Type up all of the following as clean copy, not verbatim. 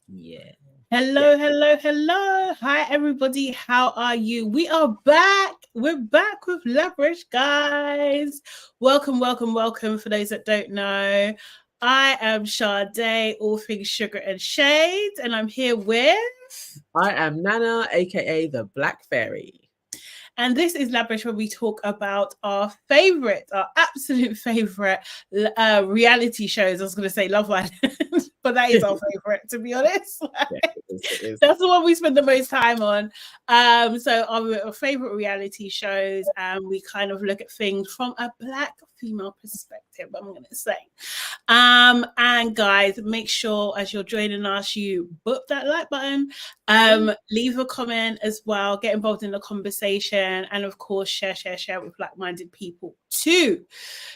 Yeah. Hello. Hi, everybody. How are you? We are back. We're back with LABRISH, guys. Welcome. For those that don't know, I am Sade, all things sugar and shade, and I'm here with... I am Nana, aka the Black Fairy. And this is LABRISH, where we talk about our absolute favorite reality shows. I was going to say Love Island, but that is our favorite, to be honest. It is. That's the one we spend the most time on. So our favorite reality shows, and we kind of look at things from a Black female perspective, I'm going to say. And guys, make sure as you're joining us, you book that like button, leave a comment as well, get involved in the conversation, and of course share with like-minded people too.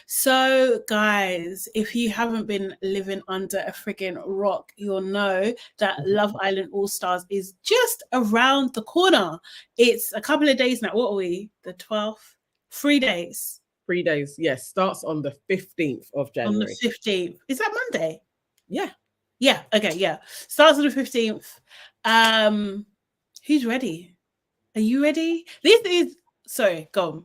So guys, if you haven't been living under a friggin' rock, you'll know that Love Island All Stars is just around the corner. It's a couple of days now. What are we? The 12th? 3 days. 3 days, yes. Starts on the 15th of January. On the 15th. Is that Monday? Yeah. Yeah. Okay. Yeah. Starts on the 15th. Who's ready? Are you ready? Sorry, go on.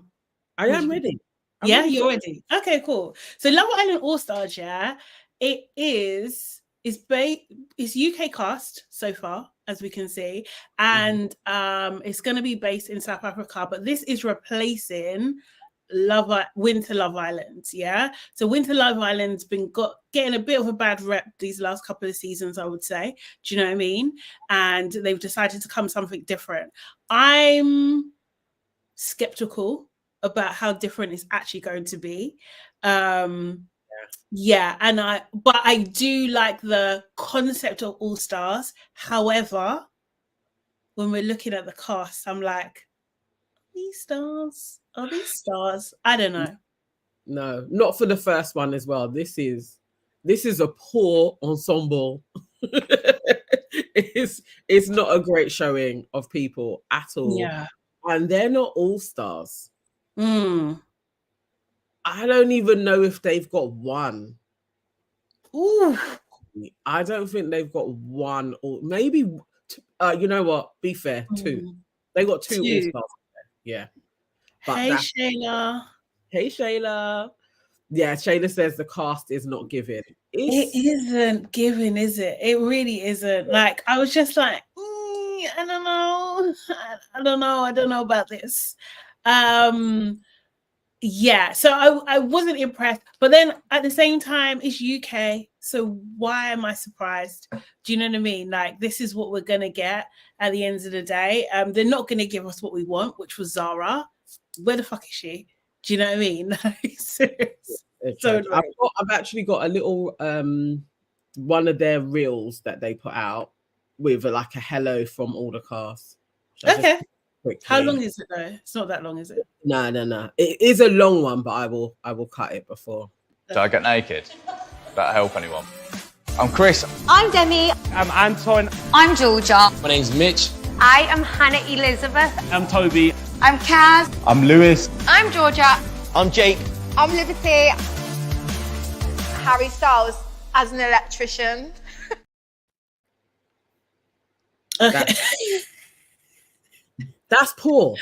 I am ready. You're ready. Okay, cool. So Love Island All Stars, it's UK cast so far, as we can see, and it's going to be based in South Africa, but this is replacing Winter Love Island. So Winter Love Island's been getting a bit of a bad rep these last couple of seasons, I would say. Do you know what I mean? And they've decided to come something different. I'm skeptical about how different it's actually going to be. But I do like the concept of All Stars. However, when we're looking at the cast, I'm like, are these stars? I don't know. No, not for the first one as well. This is a poor ensemble. It's not a great showing of people at all. Yeah. And they're not all stars. I don't even know if they've got one. Ooh. I don't think they've got one, or maybe you know what? Be fair, two. They got two all stars. Yeah. But hey, Shayla. Hey, Shayla. Yeah, Shayla says the cast is not giving. It isn't giving, is it? It really isn't. Like, I was just like, I don't know. I don't know about this. So I wasn't impressed. But then at the same time, it's UK. So why am I surprised? Do you know what I mean? Like, this is what we're going to get at the end of the day. They're not going to give us what we want, which was Zara. Where the fuck is she? Do you know what I mean? So I've actually got a little one of their reels that they put out with like a hello from all the cast. Okay. How long is it though? It's not that long, is it? No. It is a long one, but I will cut it before. Should I get naked? That'll help anyone. I'm Chris. I'm Demi. I'm Anton. I'm Georgia. My name's Mitch. I am Hannah Elizabeth. I'm Toby. I'm Kaz. I'm Lewis. I'm Georgia. I'm Jake. I'm Liberty. Harry Styles as an electrician. Okay. That's poor.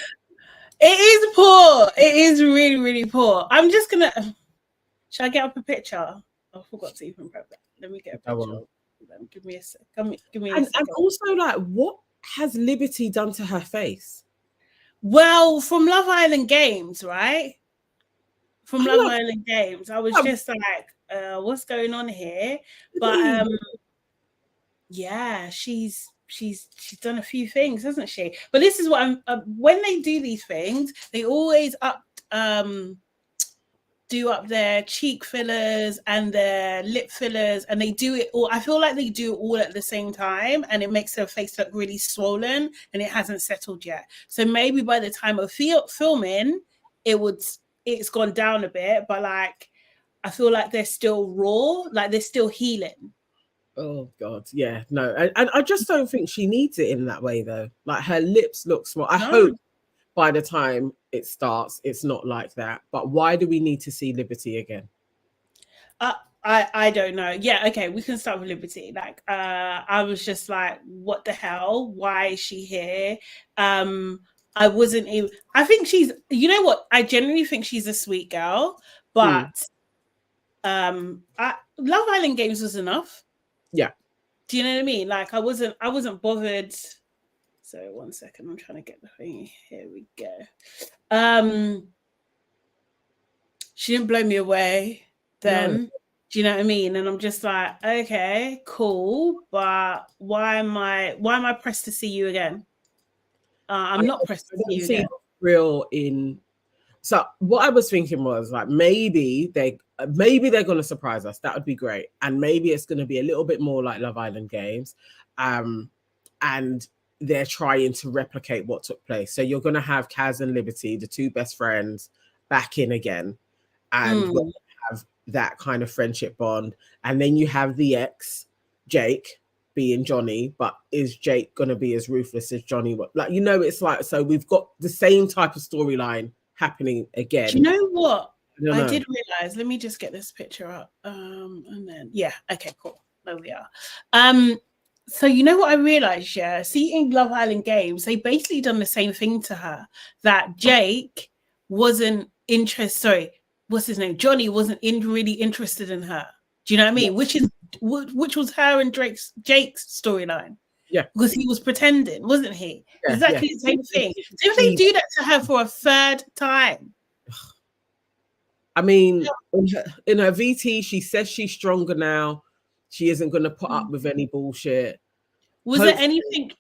It is poor. It is really, really poor. I'm just gonna. Should I get up a picture? I forgot to even prep that. Let me get a picture. Give me a sec. Give me a second. And also, like, what has Liberty done to her face? Well, from Love Island Games, right? From Love Island Games, I was just like, what's going on here? But she's done a few things, hasn't she? But this is what when they do these things, they always do up their cheek fillers and their lip fillers, and they do it all. I feel like they do it all at the same time, and it makes her face look really swollen, and it hasn't settled yet. So maybe by the time of filming, it's gone down a bit, but like I feel like they're still raw, like they're still healing. Oh God, yeah, no, and I just don't think she needs it in that way though. Like her lips look small. I hope by the time it starts, it's not like that. But why do we need to see Liberty again? I don't know. Yeah, okay, we can start with Liberty. Like, I was just like, what the hell? Why is she here? I wasn't even. I think she's. You know what? I genuinely think she's a sweet girl, but Love Island Games was enough. Yeah. Do you know what I mean? Like, I wasn't bothered. So 1 second, I'm trying to get the thing. Here we go. She didn't blow me away then. No. Do you know what I mean? And I'm just like, okay, cool, but why am I pressed to see you again? I'm not pressed to see you again. Real in. So what I was thinking was like maybe they're going to surprise us. That would be great, and maybe it's going to be a little bit more like Love Island Games, and they're trying to replicate what took place. So you're going to have Kaz and Liberty, the two best friends, back in again, and we'll have that kind of friendship bond. And then you have the ex, Jake, being Johnny, but is Jake going to be as ruthless as Johnny? Like, you know, it's like, so we've got the same type of storyline happening again. Do you know what? I did realize, let me just get this picture up. And then, yeah, okay, cool. There we are. So you know what I realized, yeah? See, in Love Island Games, they basically done the same thing to her. That Jake wasn't interested. Sorry, what's his name? Johnny wasn't really interested in her. Do you know what I mean? Yeah. Which was her and Jake's storyline. Yeah, because he was pretending, wasn't he? Yeah, exactly the same thing. Did they do that to her for a third time? I mean, in her VT, she says she's stronger now. She isn't going to put up with any bullshit. Was there anything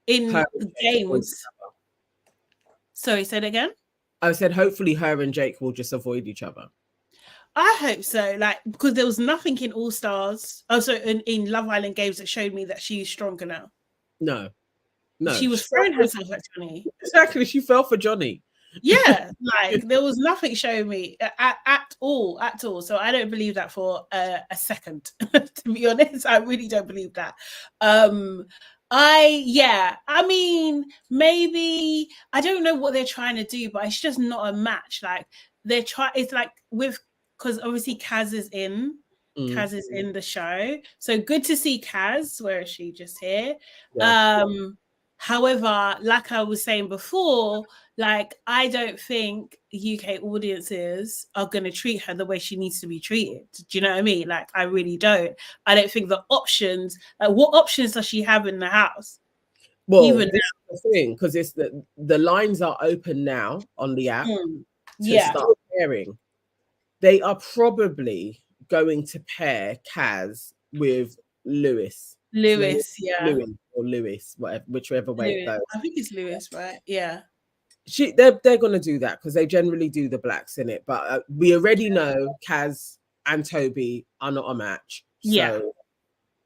in the games? Sorry, say it again. I said, hopefully, her and Jake will just avoid each other. I hope so. Like, because there was nothing in All Stars, also in Love Island Games, that showed me that she's stronger now. No. She was throwing herself at Johnny. Exactly, she fell for Johnny. Yeah, like there was nothing showing me at all. So I don't believe that for a second. To be honest, I really don't believe that. I mean, maybe I don't know what they're trying to do, but it's just not a match. Like it's like because obviously Kaz is in. Kaz is in the show, so good to see Kaz. Where is she? Just here. Yeah. However, like I was saying before, like I don't think UK audiences are going to treat her the way she needs to be treated. Do you know what I mean? Like I really don't. I don't think the options. Like, what options does she have in the house? Well, even this is the thing, because it's the lines are open now on the app to start pairing. They are probably going to pair Kaz with Lewis, yeah. Lewis, whatever, whichever way it goes. I think it's Lewis, right? Yeah. They're going to do that because they generally do the blacks in it. But we already know Kaz and Toby are not a match. So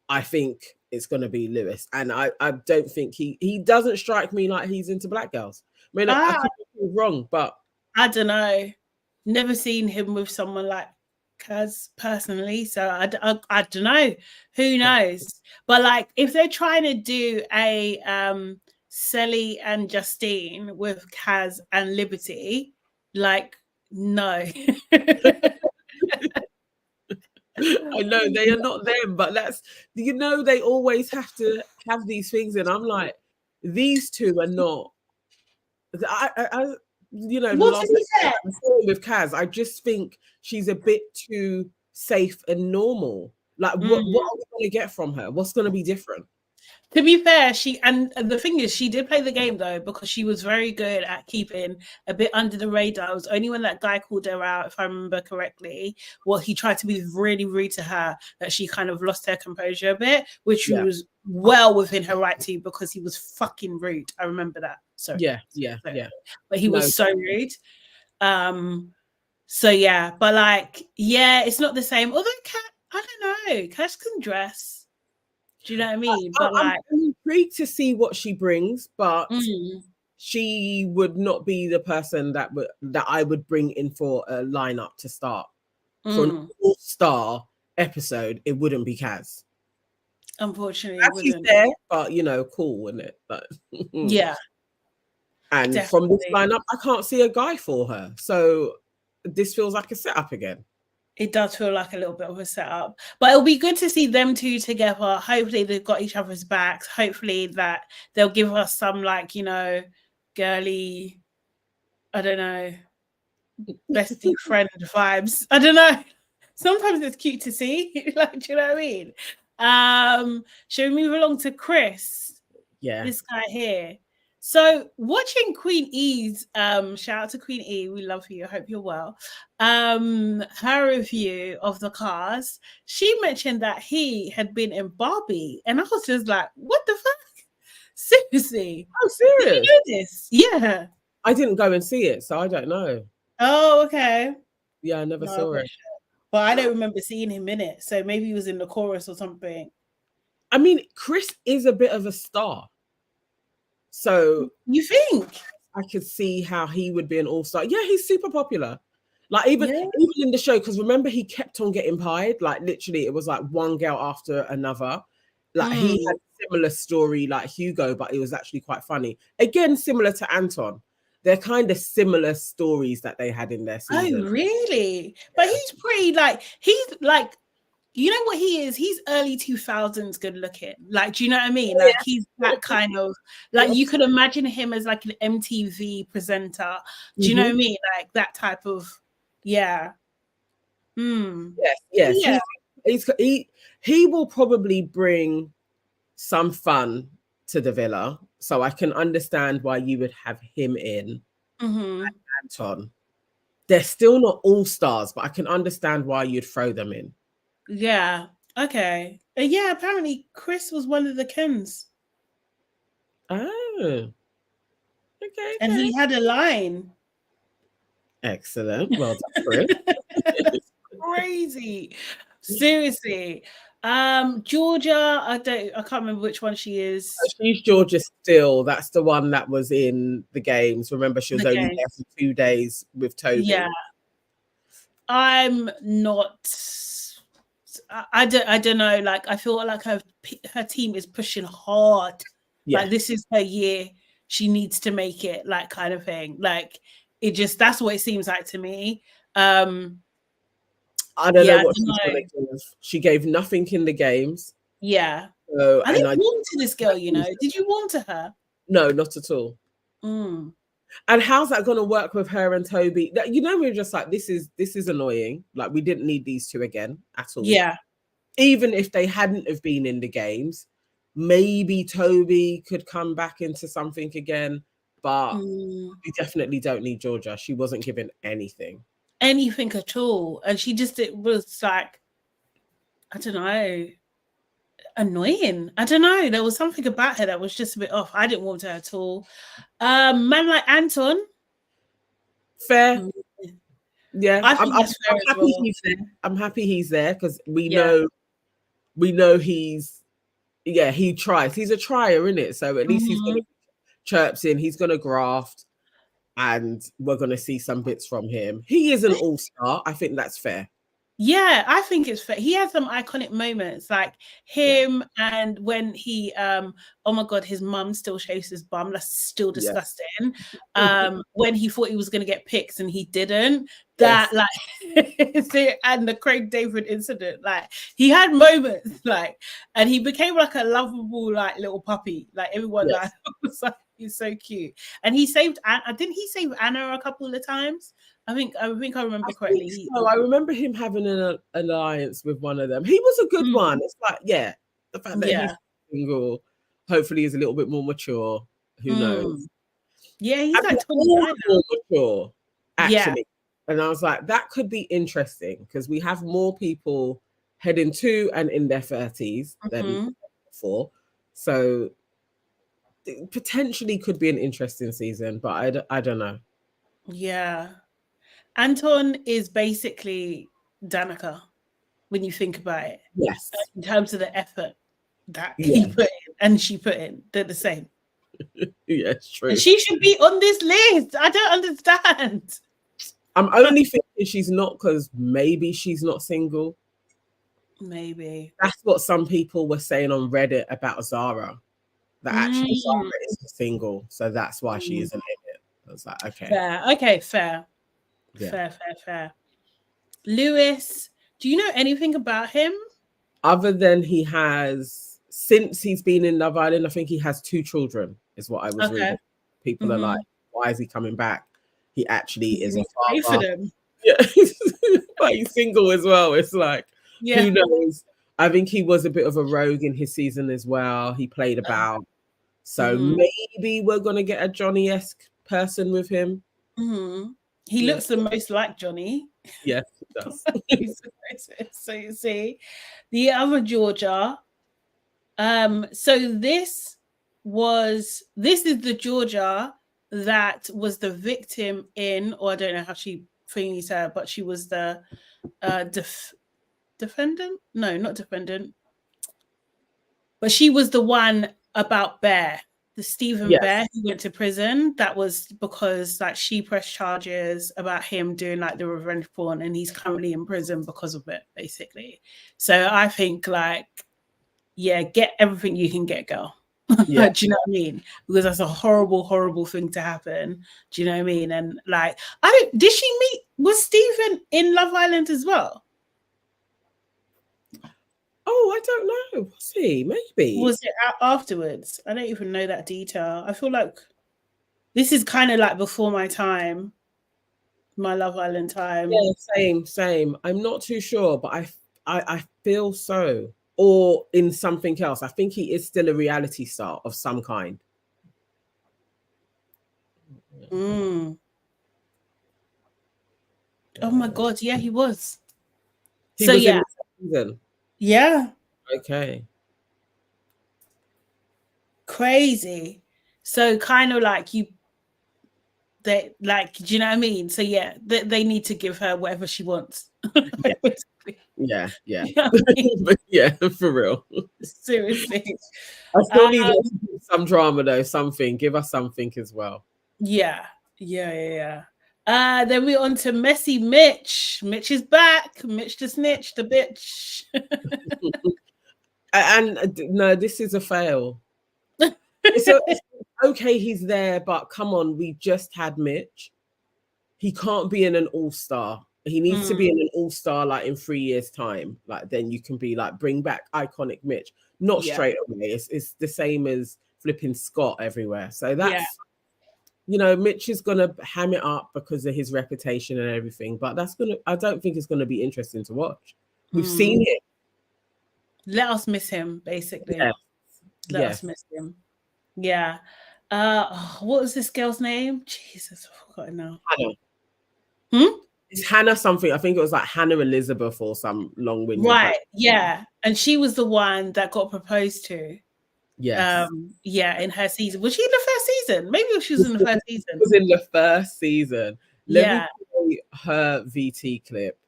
I think it's going to be Lewis. And I don't think he doesn't strike me like he's into black girls. I mean, I could be wrong, but I don't know. Never seen him with someone like Kaz personally, so I don't know. Who knows? But like, if they're trying to do a Selly and Justine with Kaz and Liberty, like, no. I know they are not them, but that's, you know, they always have to have these things, and I'm like, these two are not. I you know, with Kaz, I just think she's a bit too safe and normal. Like, what are we going to get from her? What's going to be different? To be fair, and the thing is, she did play the game though, because she was very good at keeping a bit under the radar. It was only when that guy called her out, if I remember correctly, he tried to be really rude to her, that she kind of lost her composure a bit, which was well within her right to, because he was fucking rude. I remember that. So yeah. But he was so rude. So yeah, but like, it's not the same. Although I don't know, Cash can dress. Do you know what I mean? But like, I'm intrigued to see what she brings, but she would not be the person that I would bring in for a lineup to start. For an all-star episode, it wouldn't be Kaz. Unfortunately, she's there, but you know, cool, isn't it? But yeah. And definitely. From this lineup, I can't see a guy for her. So this feels like a setup again. It does feel like a little bit of a setup, but it'll be good to see them two together. Hopefully they've got each other's backs. Hopefully that they'll give us some, like, you know, girly, I don't know, bestie friend vibes. I don't know. Sometimes it's cute to see. Like, do you know what I mean? Shall we move along to Chris? Yeah. This guy here. So watching Queen E's, shout out to Queen E, we love you, I hope you're well. Her review of the cars, she mentioned that he had been in Barbie, and I was just like, what the fuck? Seriously? Oh, serious? Did you know this? Yeah. I didn't go and see it, so I don't know. Oh, okay. Yeah, I never saw it. But I don't remember seeing him in it, so maybe he was in the chorus or something. I mean, Chris is a bit of a star. So you think? I could see how he would be an all-star. Yeah, he's super popular. Like even in the show, because remember he kept on getting pied. Like literally, it was like one girl after another. Like he had a similar story like Hugo, but it was actually quite funny. Again, similar to Anton. They're kind of similar stories that they had in their season. Oh, really? But he's pretty he's like, you know what he is? He's early 2000s good looking. Like, do you know what I mean? Like, he's that kind of, like, you could imagine him as like an MTV presenter. Do you know what I mean? Like that type of, yeah. Yes. Yeah. He will probably bring some fun to the villa. So I can understand why you would have him in. And Anton. They're still not all stars, but I can understand why you'd throw them in. Yeah. Okay. Yeah, apparently Chris was one of the Kens. Oh. Okay. And he had a line. Excellent. Well done, Chris. Crazy. Seriously. Georgia, I can't remember which one she is. She's Georgia still. That's the one that was in the games. Remember, she was only there for 2 days with Toby. Yeah. I'm not. I don't know. Like, I feel like her team is pushing hard. Yeah. Like, this is her year. She needs to make it, like, kind of thing. Like, that's what it seems like to me. I don't know what she's gonna give. She gave nothing in the games. Yeah. So, I didn't warm to this girl, you know. Did you warm to her? No, not at all. And how's that going to work with her and Toby? You know, we're just like, this is annoying. Like, we didn't need these two again at all. Yeah. Even if they hadn't have been in the games, maybe Toby could come back into something again. But we definitely don't need Georgia. She wasn't given anything. Anything at all. And it was like, I don't know, annoying. I don't know. There was something about her that was just a bit off. I didn't want her at all. Man like Anton. Fair. Yeah. I'm happy he's there. I'm happy he's there because we know he's he tries. He's a trier, isn't it? So at least he's gonna chirps in, he's gonna graft, and we're gonna see some bits from him. He is an all-star. I think that's fair. Yeah, I think it's fair. He has some iconic moments, like him and when he, oh my God, his mum still shaves his bum. That's still disgusting. When he thought he was going to get picked and he didn't. That and the Craig David incident, like he had moments, like, and he became like a lovable, like little puppy. Like everyone, like, was like, he's so cute. And he saved Anna. Didn't he save Anna a couple of times? I think I remember correctly. So I remember him having an alliance with one of them. He was a good one. It's like, the fact that he's single, hopefully he's a little bit more mature. Who knows? Yeah, he's like 29 more mature, actually. Yeah. And I was like, that could be interesting because we have more people heading to and in their 30s than before. So it potentially could be an interesting season, but I don't know. Yeah. Anton is basically Danica when you think about it. Yes. In terms of the effort that he put in and she put in, they're the same. Yeah, it's true. And she should be on this list. I don't understand. I'm only thinking she's not because maybe she's not single. Maybe. That's what some people were saying on Reddit about Zara. That actually Zara is single. So that's why she isn't in it. I was like, okay. Fair. Okay, fair. Yeah. Fair. Lewis, do you know anything about him? Other than he has, since he's been in Love Island, I think he has 2 children, is what I was reading. People are like, why is he coming back? He actually is a Pay for father. them. Yeah, but he's single as well. It's like, who knows? I think he was a bit of a rogue in his season as well. He played about. So maybe we're going to get a Johnny-esque person with him. He looks the most like Johnny. Yes, he does. So you see, the other Georgia. So this is the Georgia that was the victim in, or I don't know how she thingies her, but she was the defendant. No, not defendant. But she was the one about Bear, the Stephen Bear who went to prison. That was because like she pressed charges about him doing like the revenge porn, and he's currently in prison because of it, basically. So I think like, yeah, get everything you can get, girl. Yeah. Do you know what I mean? Because that's a horrible, horrible thing to happen. Do you know what I mean? And like, was Stephen in Love Island as well? Oh, I don't know. Was he? Maybe. Was it afterwards? I don't even know that detail. I feel like this is kind of like before my time, my Love Island time. Yeah, same. I'm not too sure, but I feel so. Or in something else. I think he is still a reality star of some kind. Oh my God, yeah, he was. He was in the season. Yeah. Okay. Crazy. So kind of like do you know what I mean? So yeah, they need to give her whatever she wants. Yeah. You know what I mean? Yeah, for real. Seriously. I still need some drama though, something. Give us something as well. Yeah. Then we're on to Messy Mitch. Mitch is back. Mitch the snitch, the bitch. And no, this is a fail. It's okay, he's there, but come on, we just had Mitch. He can't be in an all-star. He needs to be in an all-star like in 3 years' time. Like then you can be like, bring back iconic Mitch. Not straight away. It's the same as flipping Scott everywhere. So that's you know, Mitch is gonna ham it up because of his reputation and everything, but I don't think it's gonna be interesting to watch. We've seen it. Let us miss him, basically. Let us miss him. Yeah. What was this girl's name? Jesus, I forgot it now. Hannah. It's Hannah something. I think it was like Hannah Elizabeth or some long-winded. Right. Yeah. And she was the one that got proposed to. Yes. In her season. Was she in the first season? Maybe she was in the first season. It was in the first season. Let me play her VT clip.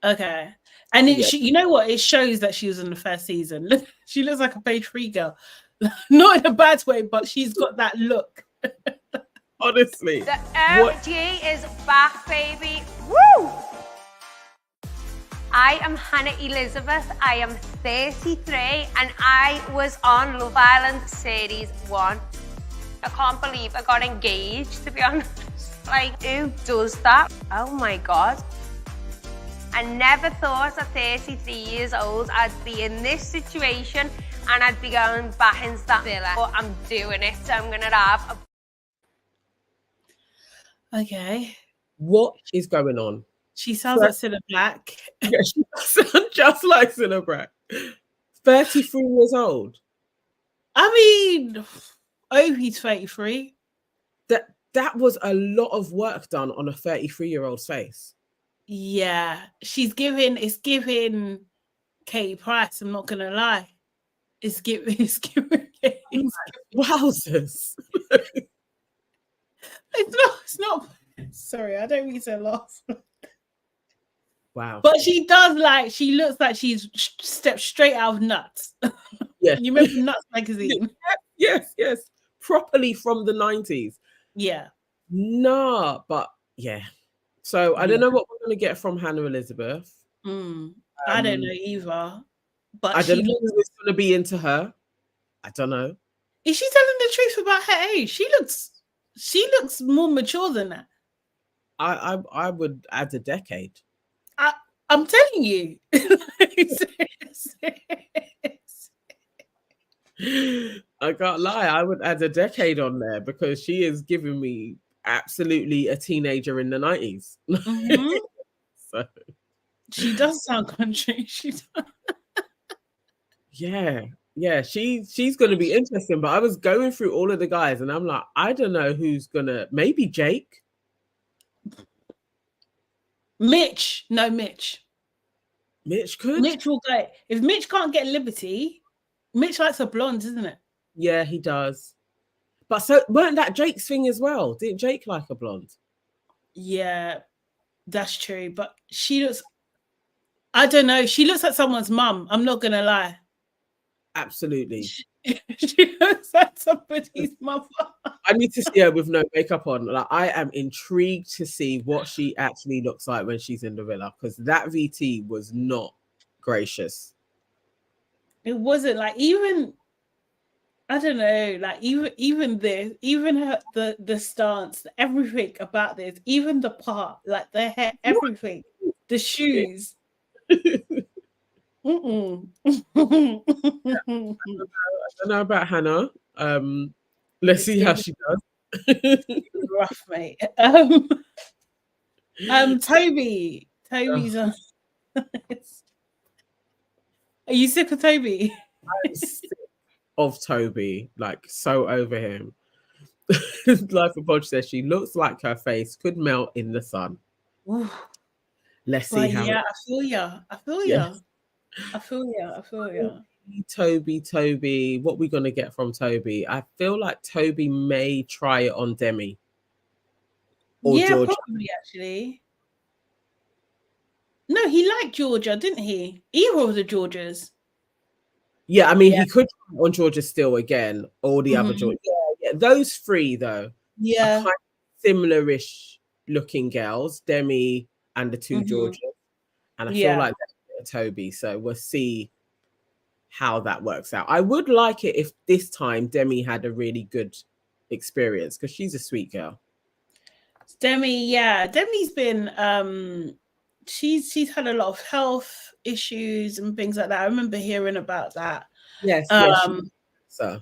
Okay. And you know what? It shows that she was in the first season. She looks like a page 3 girl. Not in a bad way, but she's got that look. Honestly. The OG is back, baby. Woo! I am Hannah Elizabeth. I am 33 and I was on Love Island Series 1. I can't believe I got engaged, to be honest. Like, who does that? Oh my God. I never thought at 33 years old I'd be in this situation and I'd be going back into that villa. But I'm doing it, so I'm gonna have a... Okay. What is going on? She sounds like Cilla Black. Yeah, she sounds just like Cilla Black. 33 years old. I mean, he's 33. That was a lot of work done on a 33-year-old's face. Yeah, it's giving Katie Price, I'm not gonna lie. It's giving wowzers. It's not sorry, I don't mean to laugh. Wow. But she looks like she's stepped straight out of Nuts. Yeah. You remember Nuts magazine? Yes. Properly from the 90s. Yeah. Nah, but yeah. So I don't know what we're going to get from Hannah Elizabeth. I don't know either. But I don't know who's going to be into her. I don't know. Is she telling the truth about her age? She looks more mature than that. I would add a decade. I'm telling you. I can't lie. I would add a decade on there because she is giving me absolutely a teenager in the 90s. Mm-hmm. So She does sound country. She does. yeah, she's gonna be interesting. But I was going through all of the guys, and I'm like, I don't know who's gonna. Maybe Jake. Mitch. No, Mitch. Mitch could. Mitch will go. If Mitch can't get Liberty, Mitch likes a blonde, isn't it? Yeah, he does. But so weren't that Jake's thing as well? Didn't Jake like a blonde? Yeah, that's true. But she looks, I don't know. She looks like someone's mum. I'm not gonna lie. Absolutely. She looks like somebody's mother. I need to see her with no makeup on. Like, I am intrigued to see what she actually looks like when she's in the villa, because that VT was not gracious. It wasn't like, even, I don't know, like even this, even her, the stance, everything about this, even the part, like the hair, everything, the shoes. I don't know about Hannah. Let's see how she does. Rough, mate. Toby's on. Are you sick of Toby? I'm sick of Toby, like so over him. Life of Bodge says she looks like her face could melt in the sun. Ooh. Let's see how. Yeah, I feel ya. I feel ya. I feel ya. I feel ya. Toby, what we gonna get from Toby? I feel like Toby may try it on Demi. Or yeah, Georgia. probably actually. No, he liked Georgia, didn't he? Either of the Georgias. Yeah, I mean, he could try on Georgia still again, or the other Georgia. Yeah, those three though. Yeah, are kind of similar-ish looking girls, Demi and the two Georgias, and I feel like that's Toby. So we'll see how that works out. I would like it if this time Demi had a really good experience, because she's a sweet girl. Demi's been she's had a lot of health issues and things like that. I remember hearing about that. Yes, so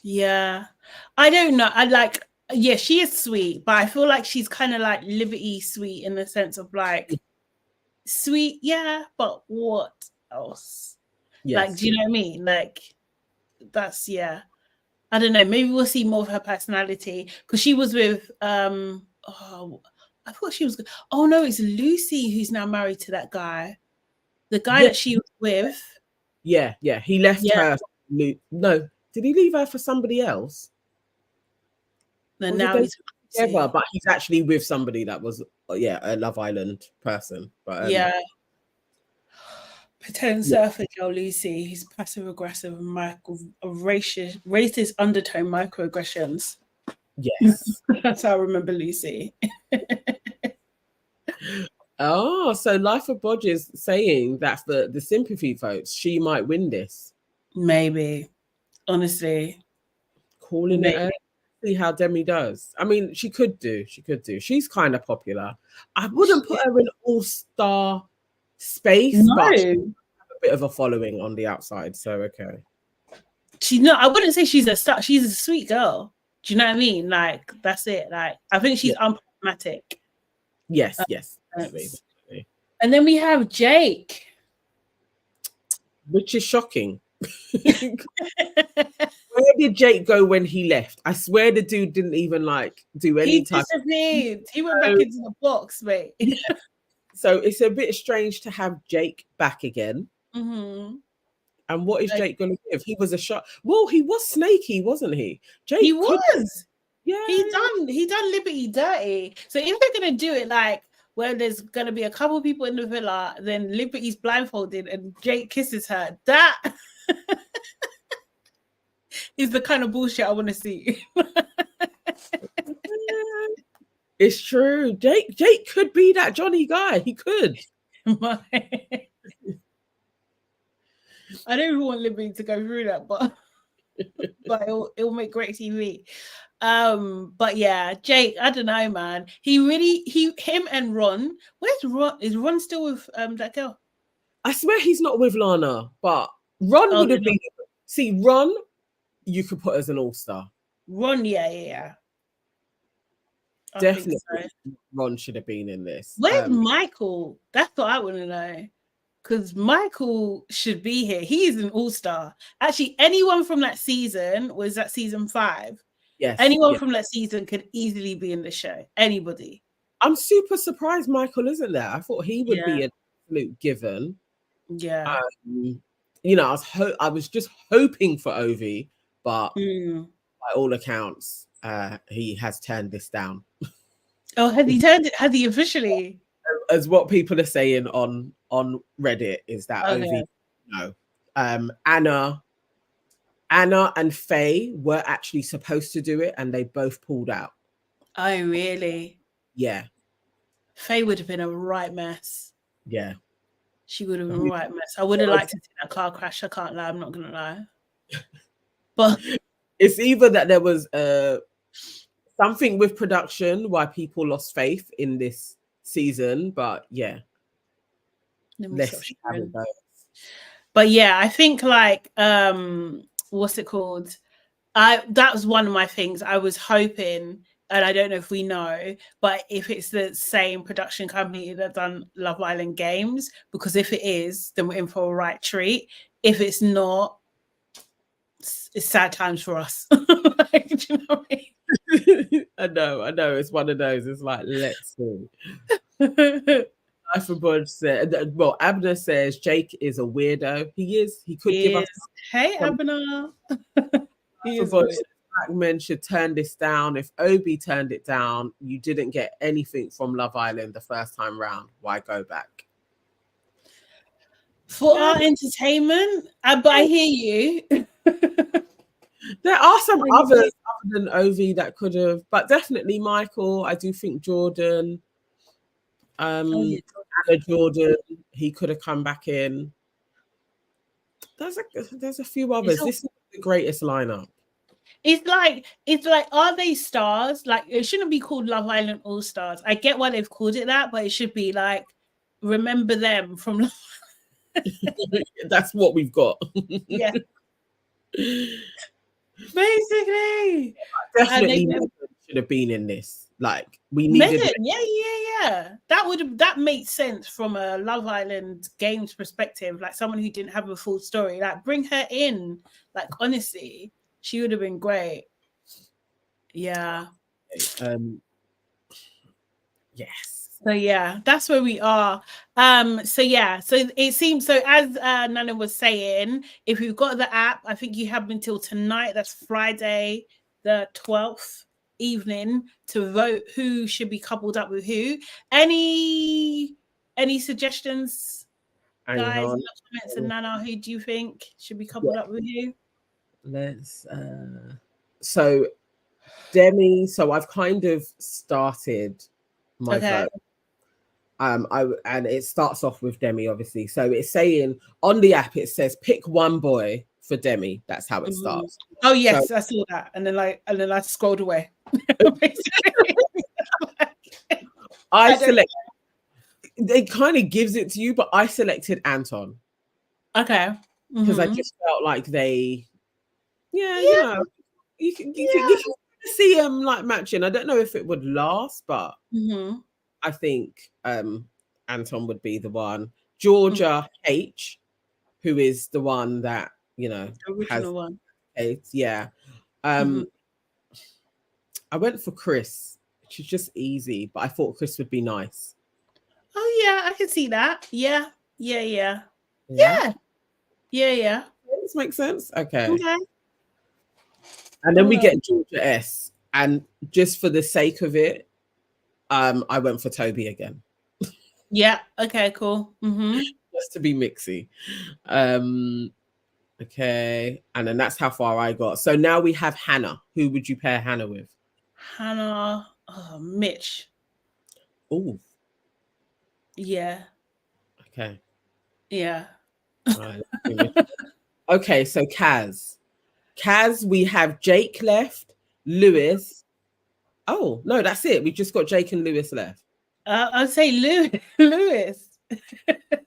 yeah, I don't know. She is sweet, but I feel like she's kind of like Liberty sweet in the sense of like sweet, yeah, but what else? Yes. Like, do you know what I mean? Like, that's I don't know. Maybe we'll see more of her personality, because she was with I thought she was. Oh no, it's Lucy who's now married to that guy. The guy that she was with. Yeah. He left her. No, did he leave her for somebody else? Then now he's together, but he's actually with somebody that was a Love Island person. But pretend surfer girl Lucy. He's passive aggressive and racist undertone microaggressions. Yes. That's how I remember Lucy. Oh, so Life of Bodge is saying that for the sympathy votes, she might win this. Maybe. Honestly. Calling it early. See how Demi does. I mean, she could do. She's kind of popular. I wouldn't put her in all-star space, but she has a bit of a following on the outside, so okay. I wouldn't say she's a star. She's a sweet girl. Do you know what I mean? Like, that's it. Like, I think she's unproblematic. Yes. And then we have Jake, which is shocking. Where did Jake go when he left? I swear the dude didn't even do any type. He went back into the box, mate. So it's a bit strange to have Jake back again. And what is Jake going to give? He was a shot. Well, he was snaky, wasn't he? Jake. He was. Yeah. He done Liberty dirty. So if they're gonna do it like where there's gonna be a couple people in the villa, then Liberty's blindfolded and Jake kisses her, that is the kind of bullshit I want to see. It's true. Jake could be that Johnny guy. He could. I don't even want Liberty to go through that, but it'll make great TV. But yeah, Jake, I don't know, man. Him and Ron. Where's Ron? Is Ron still with that girl? I swear he's not with Lana, but Ron would have been. See, Ron, you could put as an all-star. Ron, yeah. Definitely, so. Ron should have been in this. Where's Michael? That's what I want to know. Because Michael should be here. He is an all-star. Actually, anyone from that season, was that season 5? Yes. Anyone from that season could easily be in the show. Anybody. I'm super surprised Michael isn't there. I thought he would be an absolute given. Yeah. You know, I was just hoping for Ovi, but by all accounts, he has turned this down. Oh, has he turned it? Has he officially? As what people are saying on Reddit is that Ovi, no. Anna and Faye were actually supposed to do it, and they both pulled out. Oh, really? Yeah. Faye would have been a right mess. Yeah. She would have been a right mess. I would have liked to see that car crash. I can't lie. I'm not going to lie. But it's either that there was something with production why people lost faith in this season, but yeah. But yeah, I think like what's it called? That was one of my things. I was hoping, and I don't know if we know, but if it's the same production company that done Love Island Games, because if it is, then we're in for a right treat. If it's not, it's sad times for us. Like, do you know what I mean? I know. It's one of those. It's like, let's see. Budge said, well, Abner says Jake is a weirdo. He is. He could give us. Hey, Abner. Black men should turn this down. If Obi turned it down, you didn't get anything from Love Island the first time round. Why go back? For our entertainment, but I hear you. There are some others other than Ovi that could have, but definitely Michael. I do think Jordan. Anna Jordan, he could have come back in. There's a few others. This is the greatest lineup. It's like, are they stars? Like, it shouldn't be called Love Island All Stars. I get why they've called it that, but it should be like, remember them from Love Island. That's what we've got. Yeah. Basically. Definitely should have been in this. Like, we needed Megan, yeah. That made sense from a Love Island Games perspective. Like, someone who didn't have a full story. Like, bring her in. Like, honestly, she would have been great. Yeah. Yes. So yeah, that's where we are. So it seems so, as Nana was saying, if you've got the app, I think you have until tonight, that's Friday the 12th evening, to vote who should be coupled up with who. Any suggestions, guys, in the comments? And Nana, who do you think should be coupled up with you? Let's so Demi, so I've kind of started my vote. And it starts off with Demi, obviously. So it's saying on the app, it says pick one boy for Demi. That's how it starts. Oh yes, so, I saw that, and then I scrolled away. I select. It kind of gives it to you, but I selected Anton. Okay, because I just felt like they, you know, you can see them like matching. I don't know if it would last, but I think Anton would be the one. Georgia H, who is the one that, you know, original one. Yeah. I went for Chris, which is just easy, but I thought Chris would be nice. Oh yeah, I can see that. Yeah. This makes sense. Okay. And then we get Georgia S, and just for the sake of it, I went for Toby again. Yeah. Okay. Cool. Just to be mixy. Okay. And then that's how far I got. So now we have Hannah. Who would you pair Hannah with? Hannah. Oh, Mitch. Oh. Yeah. Okay. Yeah. Right, okay. So Kaz, we have Jake left, Lewis. Oh no, that's it. We've just got Jake and Lewis left. I'd say Lewis,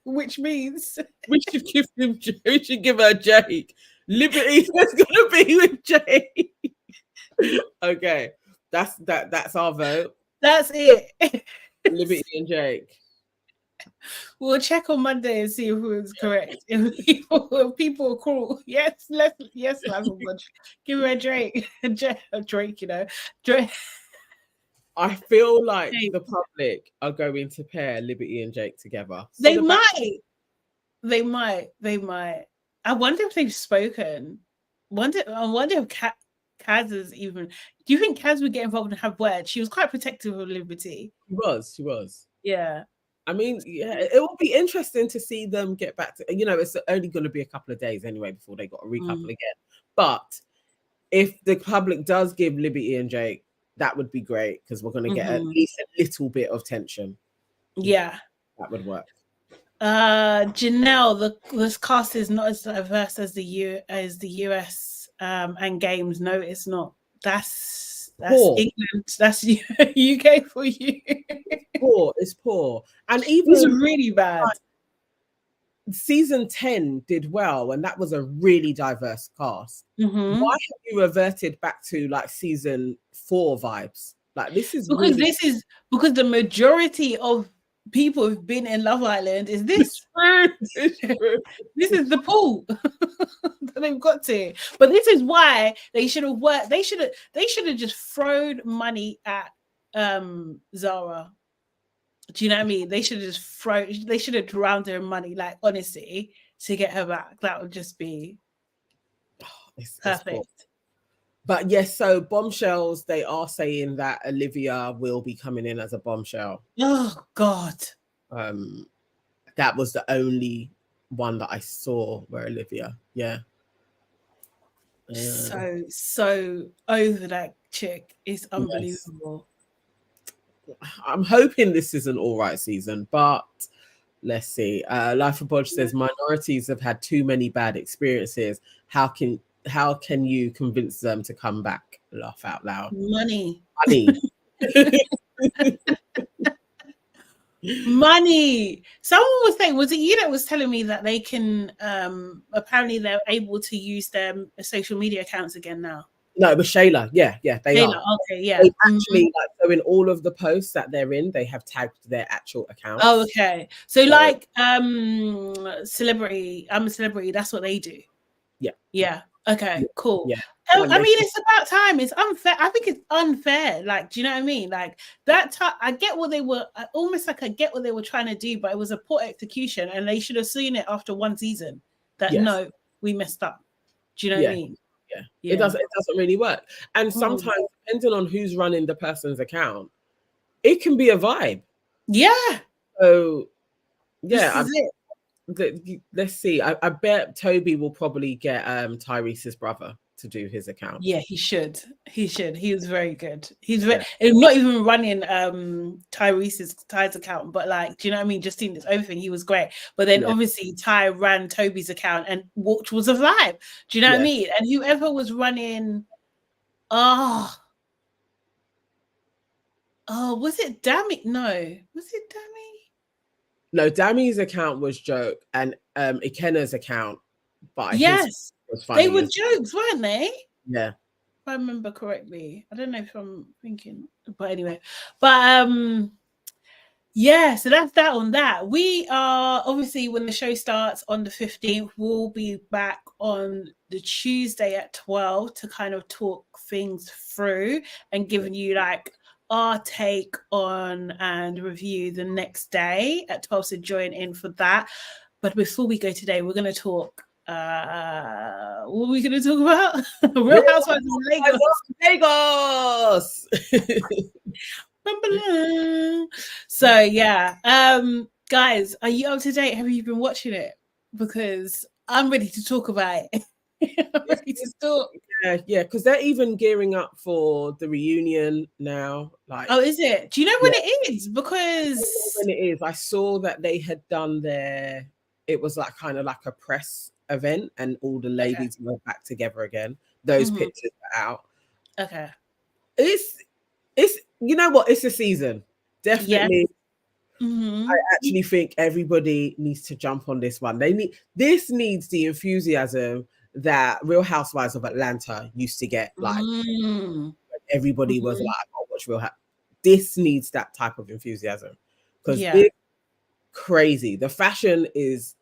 which means We should give him. We should give her Jake. Liberty is gonna be with Jake. Okay, that's our vote. That's it. Liberty and Jake. We'll check on Monday and see if it was correct. If people are cool, yes, give her a Drake, Drake, you know, Drake. I feel like the public are going to pair Liberty and Jake together. So They might. I wonder if they've spoken. I wonder if Kaz is even. Do you think Kaz would get involved and have words? She was quite protective of Liberty. She was. Yeah. I mean, yeah, it will be interesting to see them get back to. You know, it's only going to be a couple of days anyway before they got to recouple again. But if the public does give Liberty and Jake, that would be great because we're going to get at least a little bit of tension. Yeah, that would work. Janelle, this cast is not as diverse as the US and games. No, it's not. That's England. That's UK for you. It's poor, and even it's really bad. Season 10 did well, and that was a really diverse cast. Why have you reverted back to like season 4 vibes? Like this is because the majority of people who've been in Love Island is this. This is the pool that they've got to. But this is why they should have worked. They should have just thrown money at Zara. Do you know what I mean? They should have they should have drowned her in money, like honestly, to get her back. That would just be perfect. But yes, so bombshells, they are saying that Olivia will be coming in as a bombshell. Oh God. That was the only one that I saw where Olivia, so over that chick is unbelievable. I'm hoping this is an all right season, but let's see. Life of Bodge says minorities have had too many bad experiences. How can you convince them to come back? Laugh out loud. Money. Money. Someone was saying, was it you that was telling me that they can apparently they're able to use their social media accounts again now? No, it was Shayla. Yeah, they are. Okay, yeah. They actually so in all of the posts that they're in, they have tagged their actual account. Oh, okay. So like celebrity, I'm a celebrity, that's what they do. Yeah. Okay, cool. Yeah. I mean, it's about time. It's unfair. I think it's unfair. Like, do you know what I mean? Like that time, I get what they were trying to do, but it was a poor execution, and they should have seen it after one season. That no, we messed up. Do you know what I mean? Yeah. It doesn't really work. And sometimes, depending on who's running the person's account, it can be a vibe. Yeah. So yeah, let's see. I bet Toby will probably get Tyrese's brother to do his account. Yeah, he should. He was very good. He's very not even running Ty's account, but like, do you know what I mean? Just seeing this everything, he was great. But then obviously Ty ran Toby's account, and which was a vibe. Do you know what I mean? And whoever was running, was it Dammy? No, was it Dammy? No, Dammy's account was joke, and Ikenna's account, but yes, was funny. They were jokes, weren't they? Yeah, if I remember correctly. I don't know if I'm thinking, but anyway. But so that's that on that. We are obviously, when the show starts on the 15th, we'll be back on the Tuesday at 12 to kind of talk things through and giving you like our take on and review the next day at 12, so join in for that. But before we go today, we're going to talk what are we going to talk about? Real Housewives of Lagos. So yeah, guys, are you up to date? Have you been watching it? Because I'm ready to talk about it. I'm ready to talk. Yeah, because they're even gearing up for the reunion now. Like, oh, is it? Do you know when it is? Because when it is, I saw that they had done it was like kind of like a press event, and all the ladies were back together again. Those pictures are out. Okay. it's you know what? It's a season. Definitely. Mm-hmm. I actually think everybody needs to jump on this one. This needs the enthusiasm that Real Housewives of Atlanta used to get. Like everybody was like, I gotta watch Real Housewives. This needs that type of enthusiasm because it's crazy. The fashion is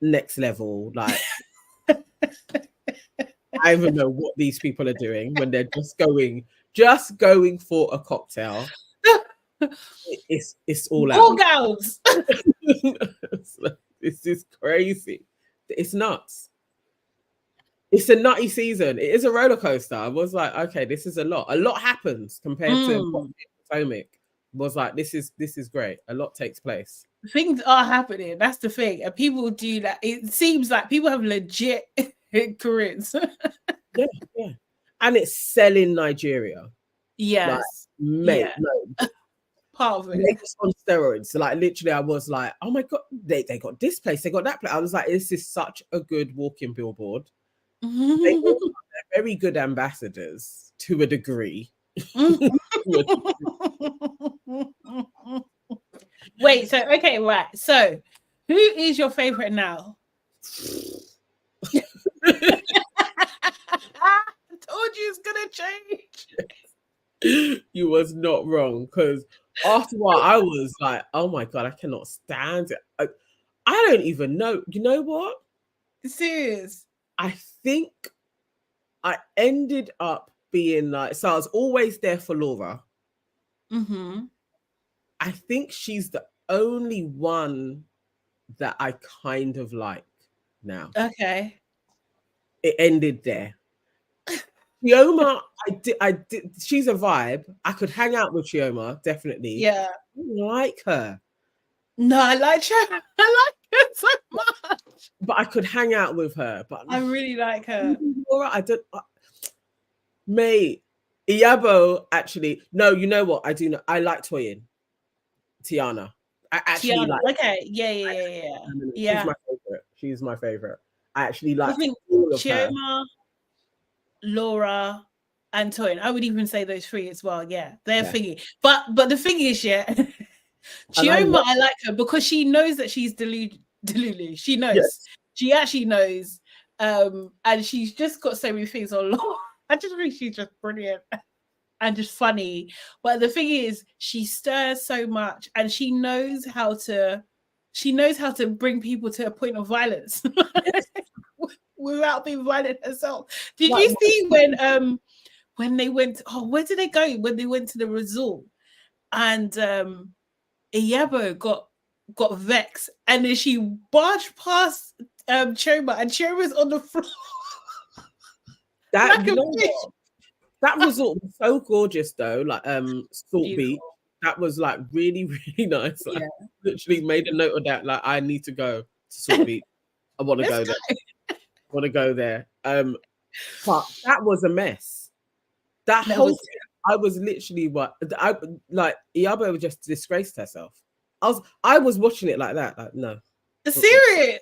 next level. Like I don't even know what these people are doing when they're just going for a cocktail. It's all out. Gals. This is crazy. It's nuts. It's a nutty season. It is a roller coaster. I was like, okay, this is a lot. A lot happens compared to Potomac. Was like, this is great. A lot takes place. Things are happening. That's the thing. And people do that. It seems like people have legit careers. yeah. And it's selling Nigeria. Yes. Like, mate, no. Part of it. It's on steroids. So like literally, I was like, oh my god, they got this place, they got that place. I was like, this is such a good walking billboard. They all are very good ambassadors to a degree. Wait, so okay, right. So who is your favorite now? I told you it's gonna change. You was not wrong, because after a while I was like, oh my god, I cannot stand it. I don't even know. You know what? Serious. I think I ended up being like, so I was always there for Laura. I think she's the only one that I kind of like now. Okay. It ended there. Chioma, I did. She's a vibe. I could hang out with Chioma, definitely. Yeah. I like her. No, I like her. I like her so much. But I could hang out with her. But I really like her. Laura, I don't. Mate, Iyabo, actually. No, you know what? I do know. I like Toyin. Tiana. I actually Tiana, like. Okay. Yeah. She's my favorite. She's my favorite. I actually like. I think all of Chioma, Laura, and Toyin. I would even say those three as well. Yeah, they're thingy. But the thing is, Chioma, I like her because she knows that she's delulu. She knows. Yes. She actually knows. And she's just got so many things on Laura. I just think she's just brilliant and just funny. But the thing is, she stirs so much, and she knows how to bring people to a point of violence without being violent herself. Did you see when they went? Oh, where did they go? When they went to the resort, and Iyabo got vexed, and then she barged past Chioma, and Chioma's on the floor. That resort was so gorgeous though, like Salt Beach. That was like really, really nice. Like, literally made a note of that. Like, I need to go to Salt Beach. I want to go there. I want to go there. But that was a mess. That whole thing, I was literally Iyabo just disgraced herself. I was watching it like that. Like, no. Serious.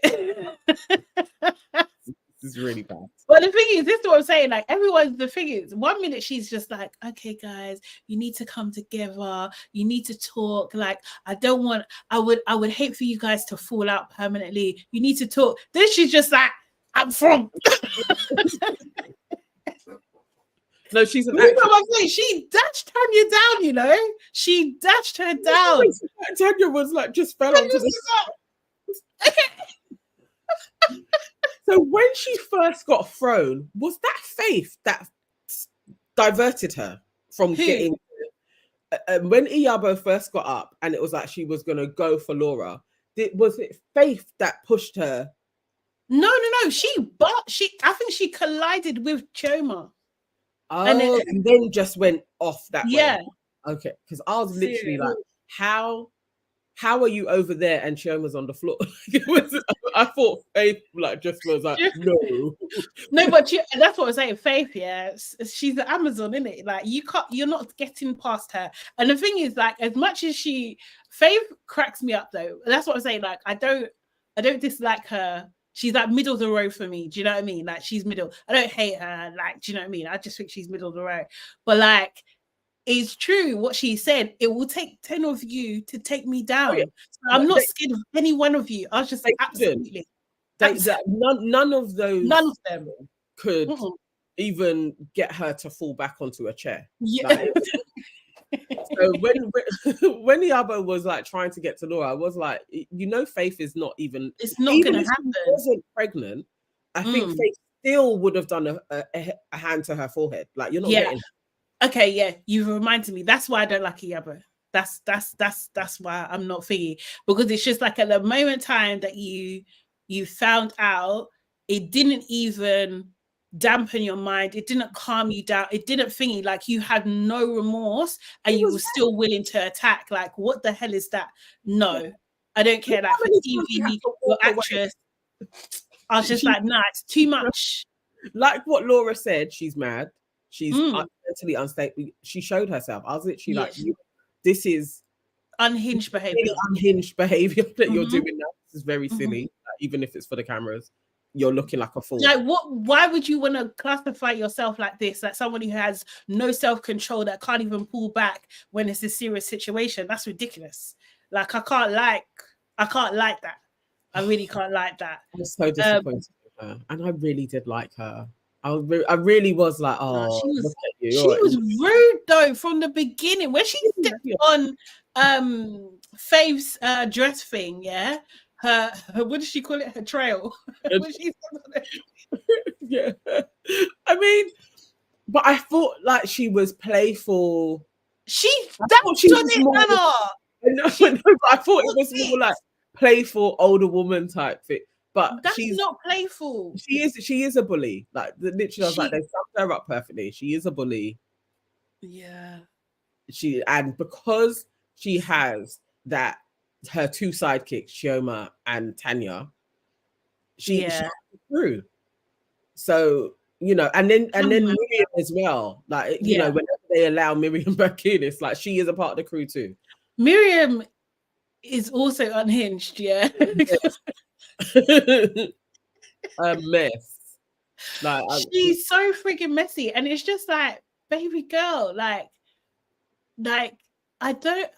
This is really bad. But the thing is, this is what I'm saying. Like, the thing is, 1 minute she's just like, okay, guys, you need to come together. You need to talk. Like, I would hate for you guys to fall out permanently. You need to talk. Then she's just like, I'm from. No, she's an actress. I'm saying? She dashed Tanya down, you know? She dashed her down. Tanya was like, just fell onto the So when she first got thrown, was that Faith that diverted her from getting? When Iyabo first got up, and it was like she was gonna go for Laura. Was it Faith that pushed her? No. I think she collided with Chioma. Oh, and then just went off that way. Okay, because I was literally like, how are you over there and Chioma's on the floor? I thought Faith just was like, no. No, but that's what I'm saying. Faith, she's the Amazon, isn't it? Like, you're not getting past her. And the thing is, like, as much as Faith cracks me up though. That's what I'm saying. Like, I don't dislike her. She's like middle of the road for me. Do you know what I mean? Like, she's middle. I don't hate her. Like, do you know what I mean? I just think she's middle of the road. But like, is true what she said. It will take 10 of you to take me down. yeah. So I'm not scared of any one of you. I was just like, absolutely. None of those None of them could even get her to fall back onto a chair. Yeah. Like, so when the other was like trying to get to Laura, I was like, you know, Faith is not even. It's not even going if to happen. She wasn't pregnant. I think Faith still would have done a hand to her forehead. Like, you're not getting. Okay, yeah, you've reminded me. That's why I don't like Iyabo. That's why I'm not thingy, because it's just like at the moment time that you found out, it didn't even dampen your mind, it didn't calm you down, it didn't thingy, like you had no remorse and you were still willing to attack. Like, what the hell is that? No, I don't care. Like, for TV, your actress, I was just like, nah, it's too much. Like what Laura said, she's mad. She's mentally unstable. She showed herself. I was literally like, this is unhinged behavior. Really unhinged behavior that you're doing now. This is very silly. Like, even if it's for the cameras, you're looking like a fool. Like, what? Why would you want to classify yourself like this? Like somebody who has no self-control, that can't even pull back when it's a serious situation. That's ridiculous. Like, I can't like that. I really can't like that. I was so disappointed with her, and I really did like her. I really was like, oh, she was, look at you. She was rude though from the beginning when she stepped on Fave's dress thing. Yeah, her what did she call it? Her trail. Yeah, I mean, but I thought like she was playful. She danced on it, Nana. No, but I thought it was more like playful older woman type thing. But that's she's not playful. She is a bully. Like, literally, I was like, they summed her up perfectly. She is a bully. Yeah. And because she has her two sidekicks, Chioma and Tanya, she through. So, you know, and then Miriam as well. Like, you know, whenever they allow Miriam back in, it's like she is a part of the crew too. Miriam is also unhinged, yeah. A mess. Like, she's so freaking messy, and it's just like, baby girl, like I don't.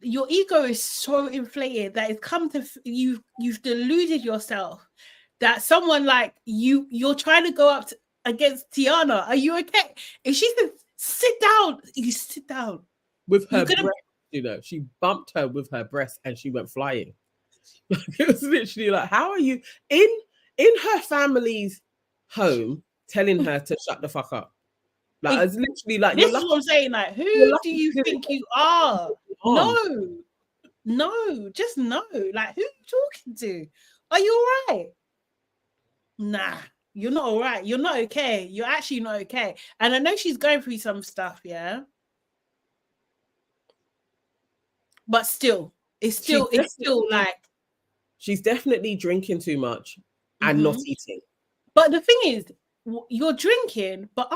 Your ego is so inflated that it's come to you've deluded yourself that someone like you're trying to go up against Tiana. Are you okay? If she says sit down, you sit down with her breast. You know, she bumped her with her breast and she went flying. It was literally like, how are you in her family's home telling her to shut the fuck up? Like, it's literally like, this is what I'm saying. Like, who do you think you are? No, just no. Like, who are you talking to? Are you all right? Nah, you're not all right. You're not okay. You're actually not okay. And I know she's going through some stuff, yeah. But still, it's still like she's definitely drinking too much and not eating. But the thing is, you're drinking, but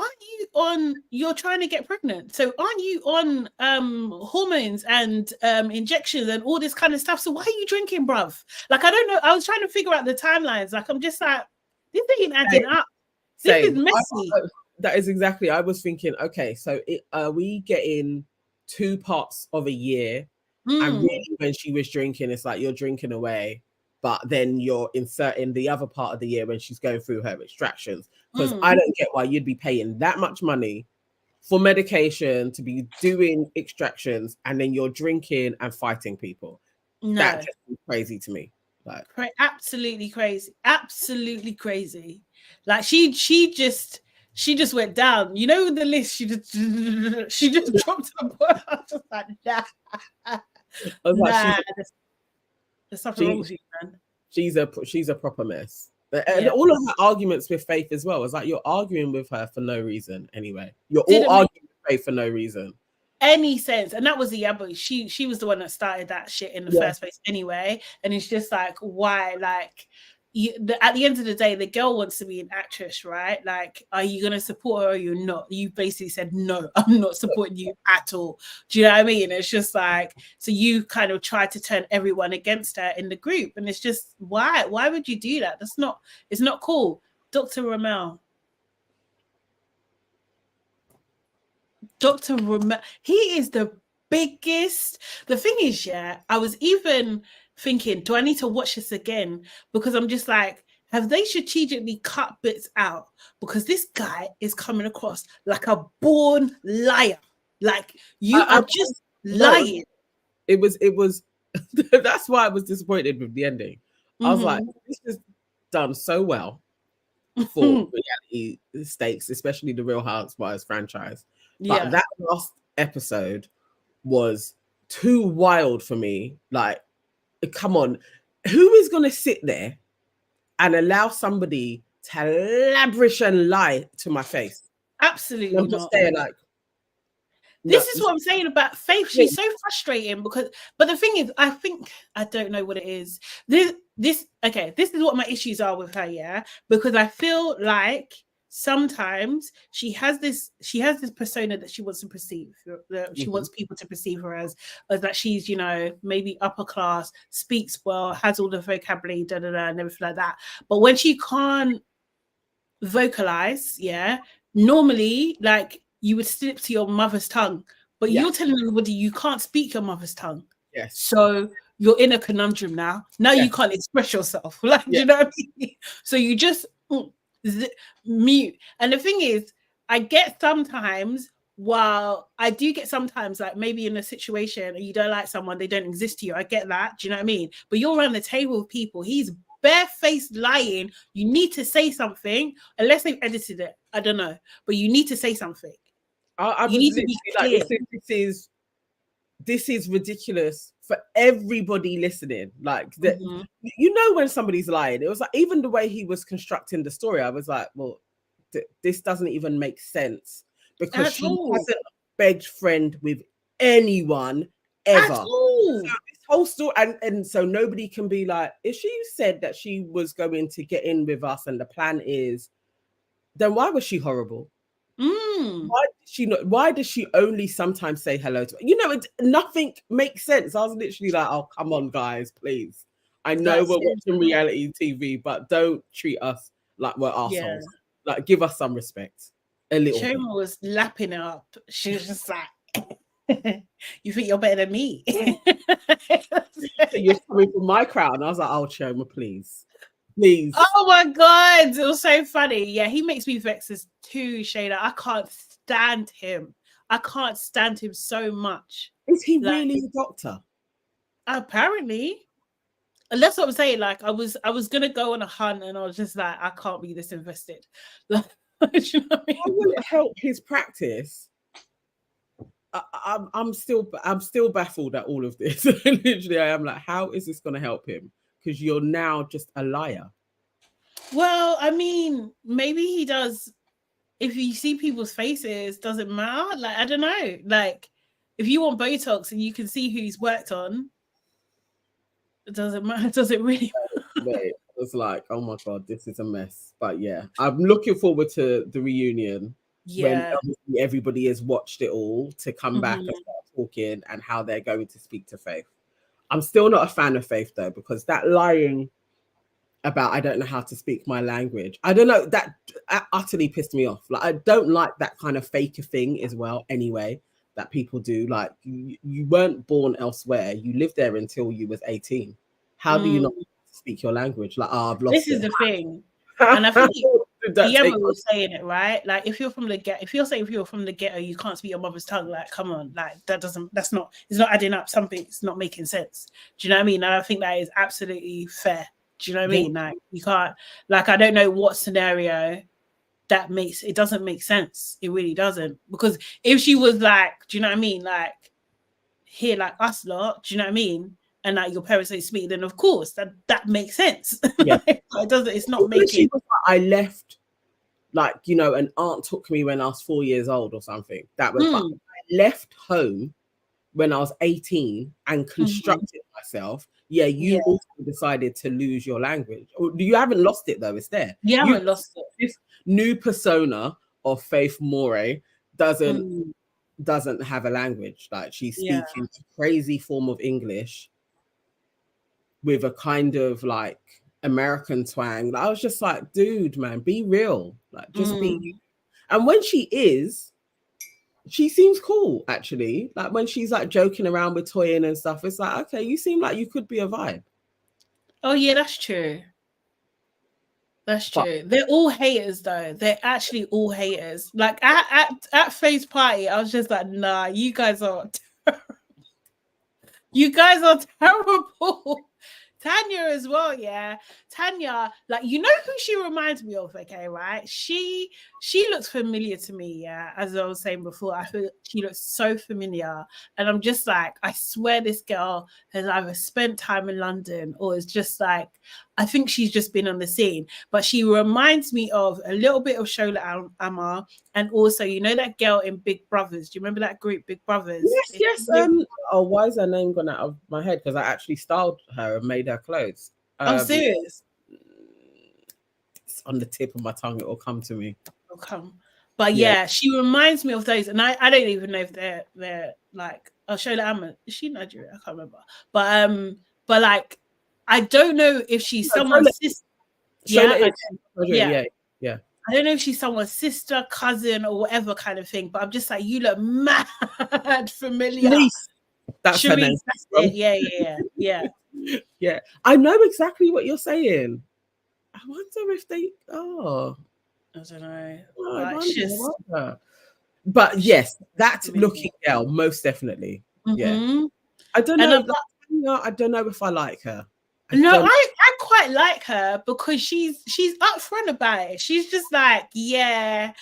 you're trying to get pregnant. So aren't you on hormones and injections and all this kind of stuff? So why are you drinking, bruv? Like, I don't know. I was trying to figure out the timelines. Like, I'm just like, this ain't adding up. This is messy. That is exactly. I was thinking, okay, so are we getting 2 parts of a year? And really, when she was drinking, it's like you're drinking away, but then you're inserting the other part of the year when she's going through her extractions. Because I don't get why you'd be paying that much money for medication to be doing extractions, and then you're drinking and fighting people. No. That just is crazy to me. Like, absolutely crazy. Absolutely crazy. Like, she just went down. You know, the list, she just dropped her boy. I was just like, nah. There's something wrong with you, man. She's a proper mess. And all of her arguments with Faith as well. It's like you're arguing with her for no reason anyway. You're all arguing with Faith for no reason. Any sense. And that was the Yabo. She was the one that started that shit in the first place anyway. And it's just like, why? Like, at the end of the day, the girl wants to be an actress, right? Like, are you going to support her or you're not? You basically said, no, I'm not supporting you at all. Do you know what I mean? It's just like, so you kind of tried to turn everyone against her in the group. And it's just, why? Why would you do that? It's not cool. Dr. Ramel. Dr. He is the biggest. The thing is, yeah, I was even thinking, do I need to watch this again? Because I'm just like, have they strategically cut bits out? Because this guy is coming across like a born liar. Like, you are just lying. It was that's why I was disappointed with the ending. I was like, this is done so well for reality stakes, especially the Real Housewives franchise. But that last episode was too wild for me. Like, come on, who is going to sit there and allow somebody to labrish and lie to my face? Absolutely I'm just saying, like, this is what I'm saying about Faith. She's so frustrating because, but the thing is, I don't know what it is. This is what my issues are with her, yeah, because I feel like sometimes she has this persona that she wants to perceive, that she wants people to perceive her as that she's, you know, maybe upper class, speaks well, has all the vocabulary, and everything like that. But when she can't vocalize, yeah, normally, like, you would slip to your mother's tongue, but you're telling everybody you can't speak your mother's tongue. Yes. So you're in a conundrum now. Now you can't express yourself. Like, do you know what I mean? So you just mute. And the thing is, I get sometimes, like, maybe in a situation and you don't like someone, they don't exist to you. I get that. Do you know what I mean? But you're around the table with people. He's barefaced lying. You need to say something, unless they've edited it. I don't know. But you need to say something. You need to be clear. Like, this is ridiculous for everybody listening. Like, that, you know, when somebody's lying, it was like, even the way he was constructing the story, I was like, well, this doesn't even make sense, because she hasn't begged friend with anyone ever. So this whole story, and so nobody can be like, if she said that she was going to get in with us and the plan is, then why was she horrible? Why does she only sometimes say hello to, you know, nothing makes sense. I was literally like, oh, come on, guys, please. I know we're watching reality TV, but don't treat us like we're assholes. Like, give us some respect. A little. Shoma was lapping it up. She was just like, you think you're better than me? You're coming from my crowd. And I was like, oh, Shoma, please. Please. Oh my God. It was so funny. Yeah, he makes me vex as too, Shayna. I can't stand him. I can't stand him so much. Is he really a doctor? Apparently. And that's what I'm saying. Like, I was gonna go on a hunt and I was just like, I can't be this invested. Like, you know what I mean? How will it help his practice? I'm still baffled at all of this. Literally, I am like, how is this gonna help him? Because you're now just a liar. Well, I mean, maybe he does. If you see people's faces, does it matter? Like, I don't know. Like, if you want Botox and you can see who he's worked on, it doesn't matter. Does it really matter? It was like, oh my God, this is a mess. But yeah, I'm looking forward to the reunion. Yeah. When everybody has watched it all, to come back and start talking and how they're going to speak to Faith. I'm still not a fan of Faith, though, because that lying about I don't know how to speak my language, I don't know, that utterly pissed me off. Like, I don't like that kind of faker thing as well, anyway, that people do. Like, you weren't born elsewhere. You lived there until you was 18. How do you not speak your language? Like, I've lost This is the thing. And I think Emma was saying it, right? Like, if you're from the ghetto, if you're from the ghetto, you can't speak your mother's tongue. Like, come on, like, it's not adding up. It's not making sense. Do you know what I mean? And I think that is absolutely fair. Do you know what I mean? Like, you can't, like, I don't know what scenario that it doesn't make sense. It really doesn't. Because if she was like, do you know what I mean? Like, here, like us lot, do you know what I mean? And like your parents don't speak, then of course that makes sense. Yeah. It doesn't, it's not making. I left, like, you know, an aunt took me when I was 4 years old or something. That was I left home when I was 18 and constructed myself. Yeah, you also decided to lose your language. You haven't lost it, though. It's there. You haven't lost it. This new persona of Faith Moray doesn't have a language. Like, she's speaking a crazy form of English with a kind of like American twang. Like, I was just like, dude, man, be real. Like, just be. And when she is, she seems cool, actually. Like when she's like joking around with Toyin and stuff, it's like, okay, you seem like you could be a vibe. Oh yeah, that's true. That's true. They're all haters, though. They're actually all haters. Like at Faye's party, I was just like, nah, you guys are you guys are terrible. Tanya as well, yeah. Tanya, like, you know who she reminds me of, okay, right? She looks familiar to me, yeah. As I was saying before, I feel she looks so familiar. And I'm just like, I swear this girl has either spent time in London or is just like, I think she's just been on the scene. But she reminds me of a little bit of Shola Amar, and also, you know that girl in Big Brothers? Do you remember that group, Big Brothers? Yes. Oh, why is her name gone out of my head? Because I actually styled her and made her clothes. I'm serious. It's on the tip of my tongue. It will come to me. It'll come. But yeah, she reminds me of those, and I don't even know if they're like, I'll show that Amma. Is she Nigerian? I can't remember. But like, I don't know if she's someone's sister. Yeah. I don't know if she's someone's sister, cousin, or whatever kind of thing. But I'm just like, you look mad familiar. That's her name. That's it. Yeah. I know exactly what you're saying. I wonder if they are. I don't know. But yes, that looking girl, most definitely. Mm-hmm. Yeah. I don't know. I don't know if I like her. I quite like her because she's upfront about it. She's just like, yeah,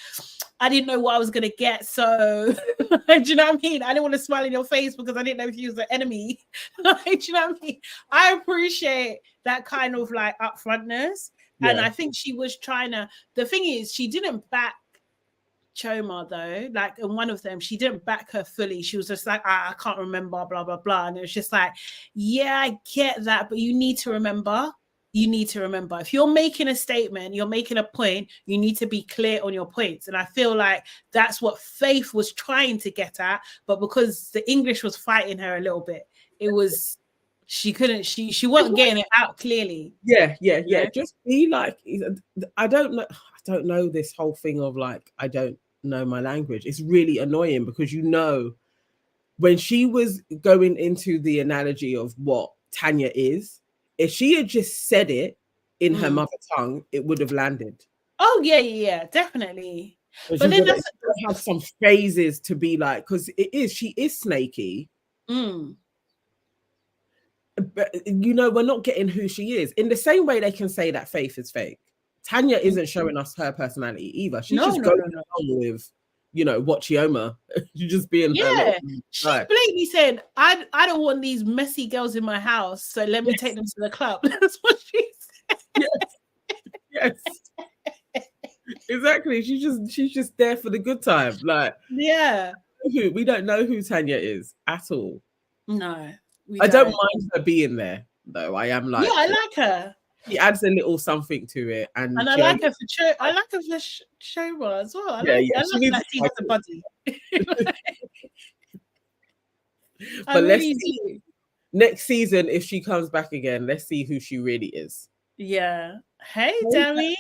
I didn't know what I was gonna get, so do you know what I mean? I didn't want to smile in your face because I didn't know if you was the enemy. Do you know what I mean? I appreciate that kind of like upfrontness, and I think she was trying to. The thing is, she didn't back Choma though, like in one of them, she didn't back her fully. She was just like, I can't remember, blah blah blah, and it was just like, yeah, I get that, but you need to remember. If you're making a statement, you're making a point, you need to be clear on your points. And I feel like that's what Faith was trying to get at, but because the English was fighting her a little bit, it was she wasn't getting it out clearly. Yeah. Just be like, I don't know this whole thing of like, I don't know my language. It's really annoying because when she was going into the analogy of what Tanya is, if she had just said it in her mother tongue, it would have landed. Oh yeah, definitely. But then that's have some phrases to be like, because she is snaky. But we're not getting who she is. In the same way they can say that Faith is fake. Tanya isn't showing us her personality either. She's just going along with, what Chioma. She's just being her. She blatantly said, I don't want these messy girls in my house, so let me take them to the club. That's what she said. Yes. Exactly. She's just there for the good time. Like, we don't know who Tanya is at all. No. I don't mind her being there, though. I am like, I like her. She adds a little something to it, and I like her for Shoma as well. I like that team as a buddy. But let's see next season if she comes back again. Let's see who she really is. Yeah. Hey, Demi.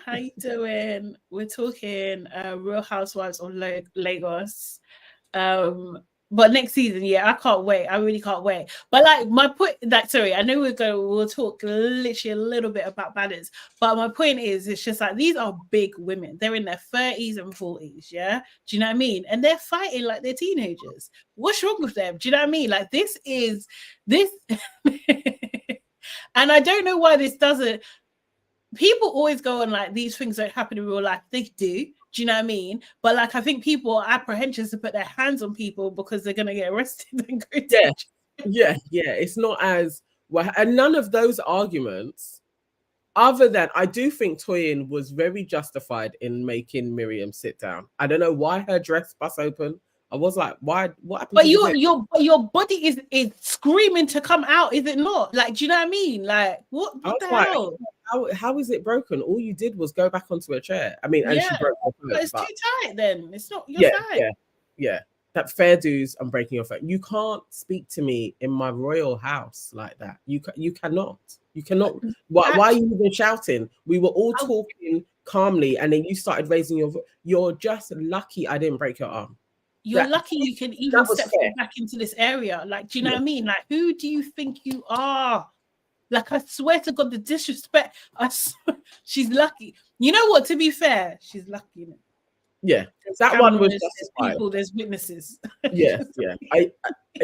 How you doing? We're talking Real Housewives of Lagos. But next season, I can't wait. I really can't wait. But like my point, I know we'll talk literally a little bit about balance. But my point is, it's just like these are big women. They're in their 30s and 40s, yeah. Do you know what I mean? And they're fighting like they're teenagers. What's wrong with them? Do you know what I mean? Like this. And I don't know why this doesn't. People always go on like these things don't happen in real life. They do. Do you know what I mean? But like, I think people are apprehensive to put their hands on people because they're going to get arrested and go to yeah. It's not as well. And none of those arguments, other than I do think Toyin was very justified in making Miriam sit down. I don't know why her dress bust open. I was like, why? What happened? But your body is screaming to come out, is it not? Like, do you know what I mean? Like, what the hell? How is it broken? All you did was go back onto a chair. I mean, and she broke her foot. But it's too tight then. It's not your side. Yeah. That fair dues, I'm breaking your foot. You can't speak to me in my royal house like that. You cannot. You cannot. Why are you even shouting? We were all talking calmly, and then you started raising your voice. You're just lucky I didn't break your arm. you're lucky you can even step fair. back into this area. Like, do you know what I mean? Like, who do you think you are? Like, I swear to God, the disrespect. She's lucky. You know what? To be fair, she's lucky. Yeah, There's that one was cameras, justified. There's people, there's witnesses. Yeah.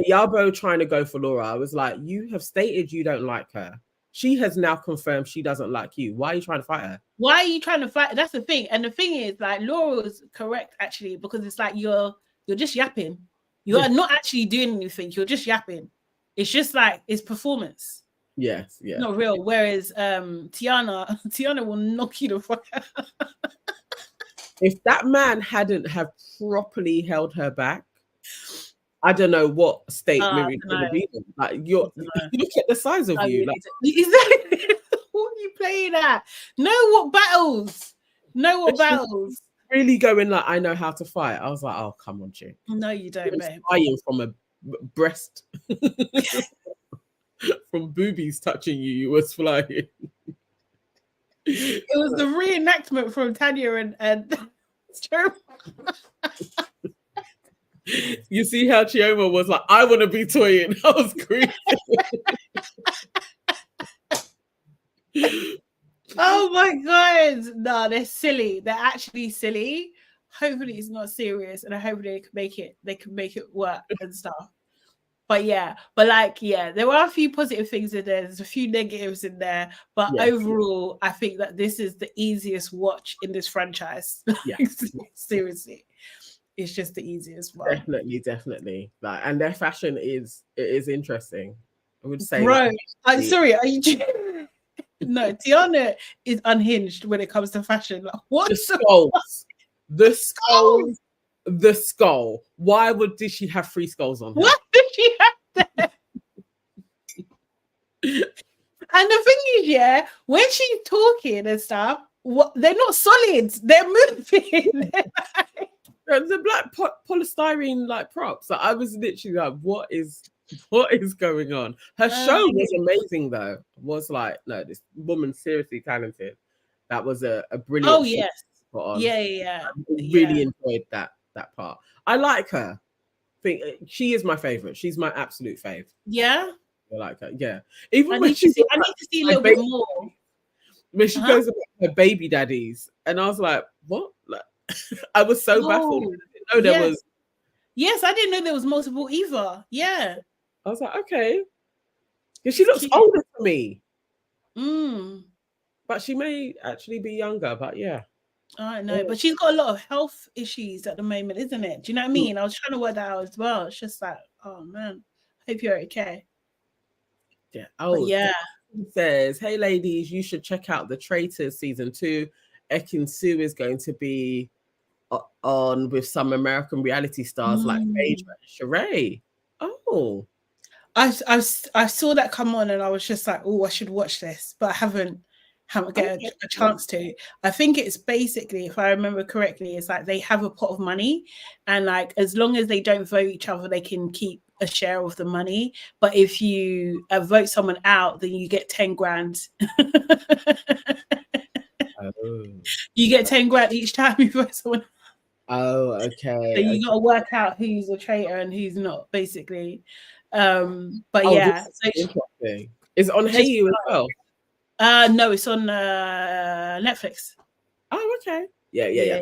Yabo trying to go for Laura. I was like, you have stated you don't like her. She has now confirmed she doesn't like you. Why are you trying to fight her? Why are you trying to fight? That's the thing. And the thing is, like, Laura was correct actually, because it's like you're just yapping. You are not actually doing anything. You're just yapping. It's just like it's performance. Yes, yeah. Not real. Whereas Tiana will knock you the fuck out. If that man hadn't have properly held her back, I don't know what state Miriam could have been in. Like look at the size of you. Like, exactly. What are you playing at? Know what battles? Really going like, I know how to fight. I was like, oh, come on, chick. No, you don't, babe. Flying from a breast. From boobies touching you, you was flying. It was the reenactment from Tanya and You see how Chioma was like, I want to be toying. I was screaming. Oh my God. No, they're silly. They're actually silly. Hopefully it's not serious, and I hope they can make it work and stuff. But there are a few positive things in there. There's a few negatives in there, but overall, I think that this is the easiest watch in this franchise. Yeah, seriously, it's just the easiest one. Definitely. Like, and their fashion is interesting. I would say, bro. I'm sorry. Are you? No, Tiana is unhinged when it comes to fashion. Like, what the skull. Why did she have 3 skulls on her? What did she have there? And the thing is, when she's talking and stuff, they're not solid. They're moving. The black polystyrene like props. Like, I was literally like, what is going on? Her show was amazing though. Was like, no, this woman's seriously talented. That was a brilliant. Oh yes. Yeah. Really enjoyed that part. I like her. She is my favorite. She's my absolute fave. Yeah. I like her. Yeah. Even I when need to see a little bit more. When she goes about her baby daddies, and I was like, what? Like, I was so baffled. I didn't know there was. Yes, I didn't know there was multiple either. Yeah. I was like, okay. Because she looks older to me. But she may actually be younger, but yeah. I know, but she's got a lot of health issues at the moment, isn't it? Do you know what I mean? I was trying to work that out as well. It's just like, oh man, hope you're okay. Yeah. Oh yeah. He says, hey ladies, you should check out The Traitors season 2. Ekin Su is going to be on with some American reality stars like Phaedra and Sheree. Oh. I saw that come on and I was just like, oh, I should watch this, but I haven't get a chance to. I think it's basically, if I remember correctly, it's like they have a pot of money, and like as long as they don't vote each other, they can keep a share of the money. But if you vote someone out, then you get 10 grand. You get 10 grand each time you vote someone. Oh, okay. So you got to work out who's a traitor and who's not, basically. But yeah, so interesting. Is it on Hayu as well? No, it's on Netflix. Oh, okay. Yeah.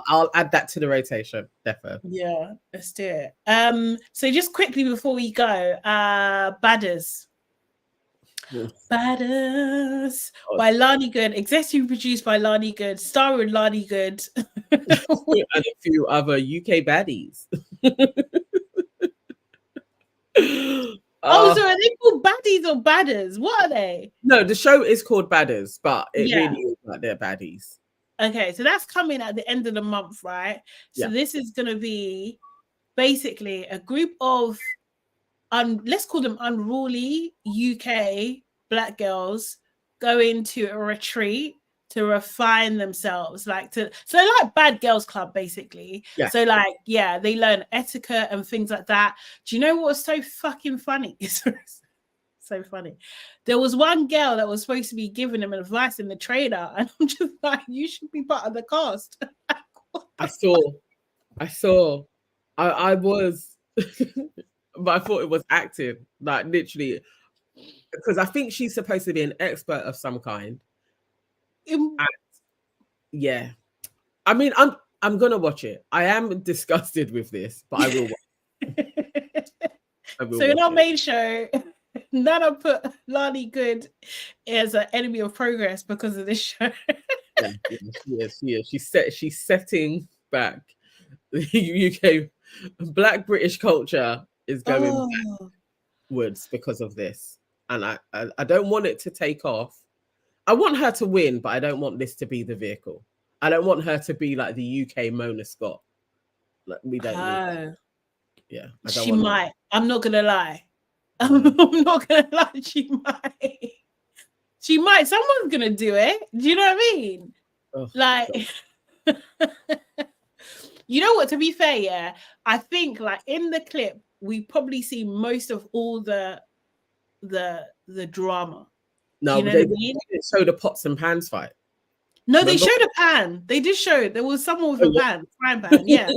I'll add that to the rotation, definitely. Yeah, let's do it. So just quickly before we go, Badders. Badders by Lani Good, executive produced by Lani Good, starring Lani Good, and a few other UK baddies. So are they called baddies or badders? What are they? No, the show is called Badders, but it really is like they're baddies. Okay, so that's coming at the end of the month, right? So this is going to be basically a group of, let's call them unruly UK Black girls going to a retreat to refine themselves, so like Bad Girls Club, basically. Yeah. So like, they learn etiquette and things like that. Do you know what's so fucking funny? It's so funny. There was one girl that was supposed to be giving them advice in the trailer, and I'm just like, you should be part of the cast. I saw. I was, but I thought it was acting, like literally, because I think she's supposed to be an expert of some kind. And yeah, I mean, I'm gonna watch it. I am disgusted with this, but I will watch it. So in our main show, Nana put Lani Good as an enemy of progress because of this show. She is. She's setting back. The UK Black British culture is going backwards because of this, and I don't want it to take off. I want her to win, but I don't want this to be the vehicle. I don't want her to be like the UK Mona Scott. Like, we don't need that. Yeah, she might. That. I'm not gonna lie. I'm not gonna lie. She might. She might. Someone's gonna do it. Do you know what I mean? Oh, like, you know what? To be fair, yeah, I think like in the clip we probably see most of all the drama. No, you know they didn't show the pots and pans fight. No, remember? They showed a pan. They did show there was someone with a pan, frying pan. Yeah,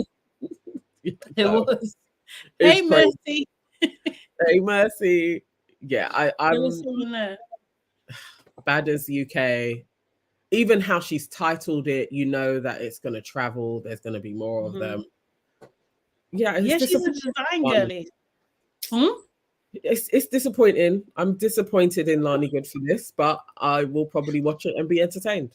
it was. Hey, Mercy. Hey, Mercy. Yeah, I'm. There was someone there. Bad as UK. Even how she's titled it, you know that it's going to travel. There's going to be more of them. Yeah, she's a design girly. It's disappointing. I'm disappointed in Lani Good for this, but I will probably watch it and be entertained.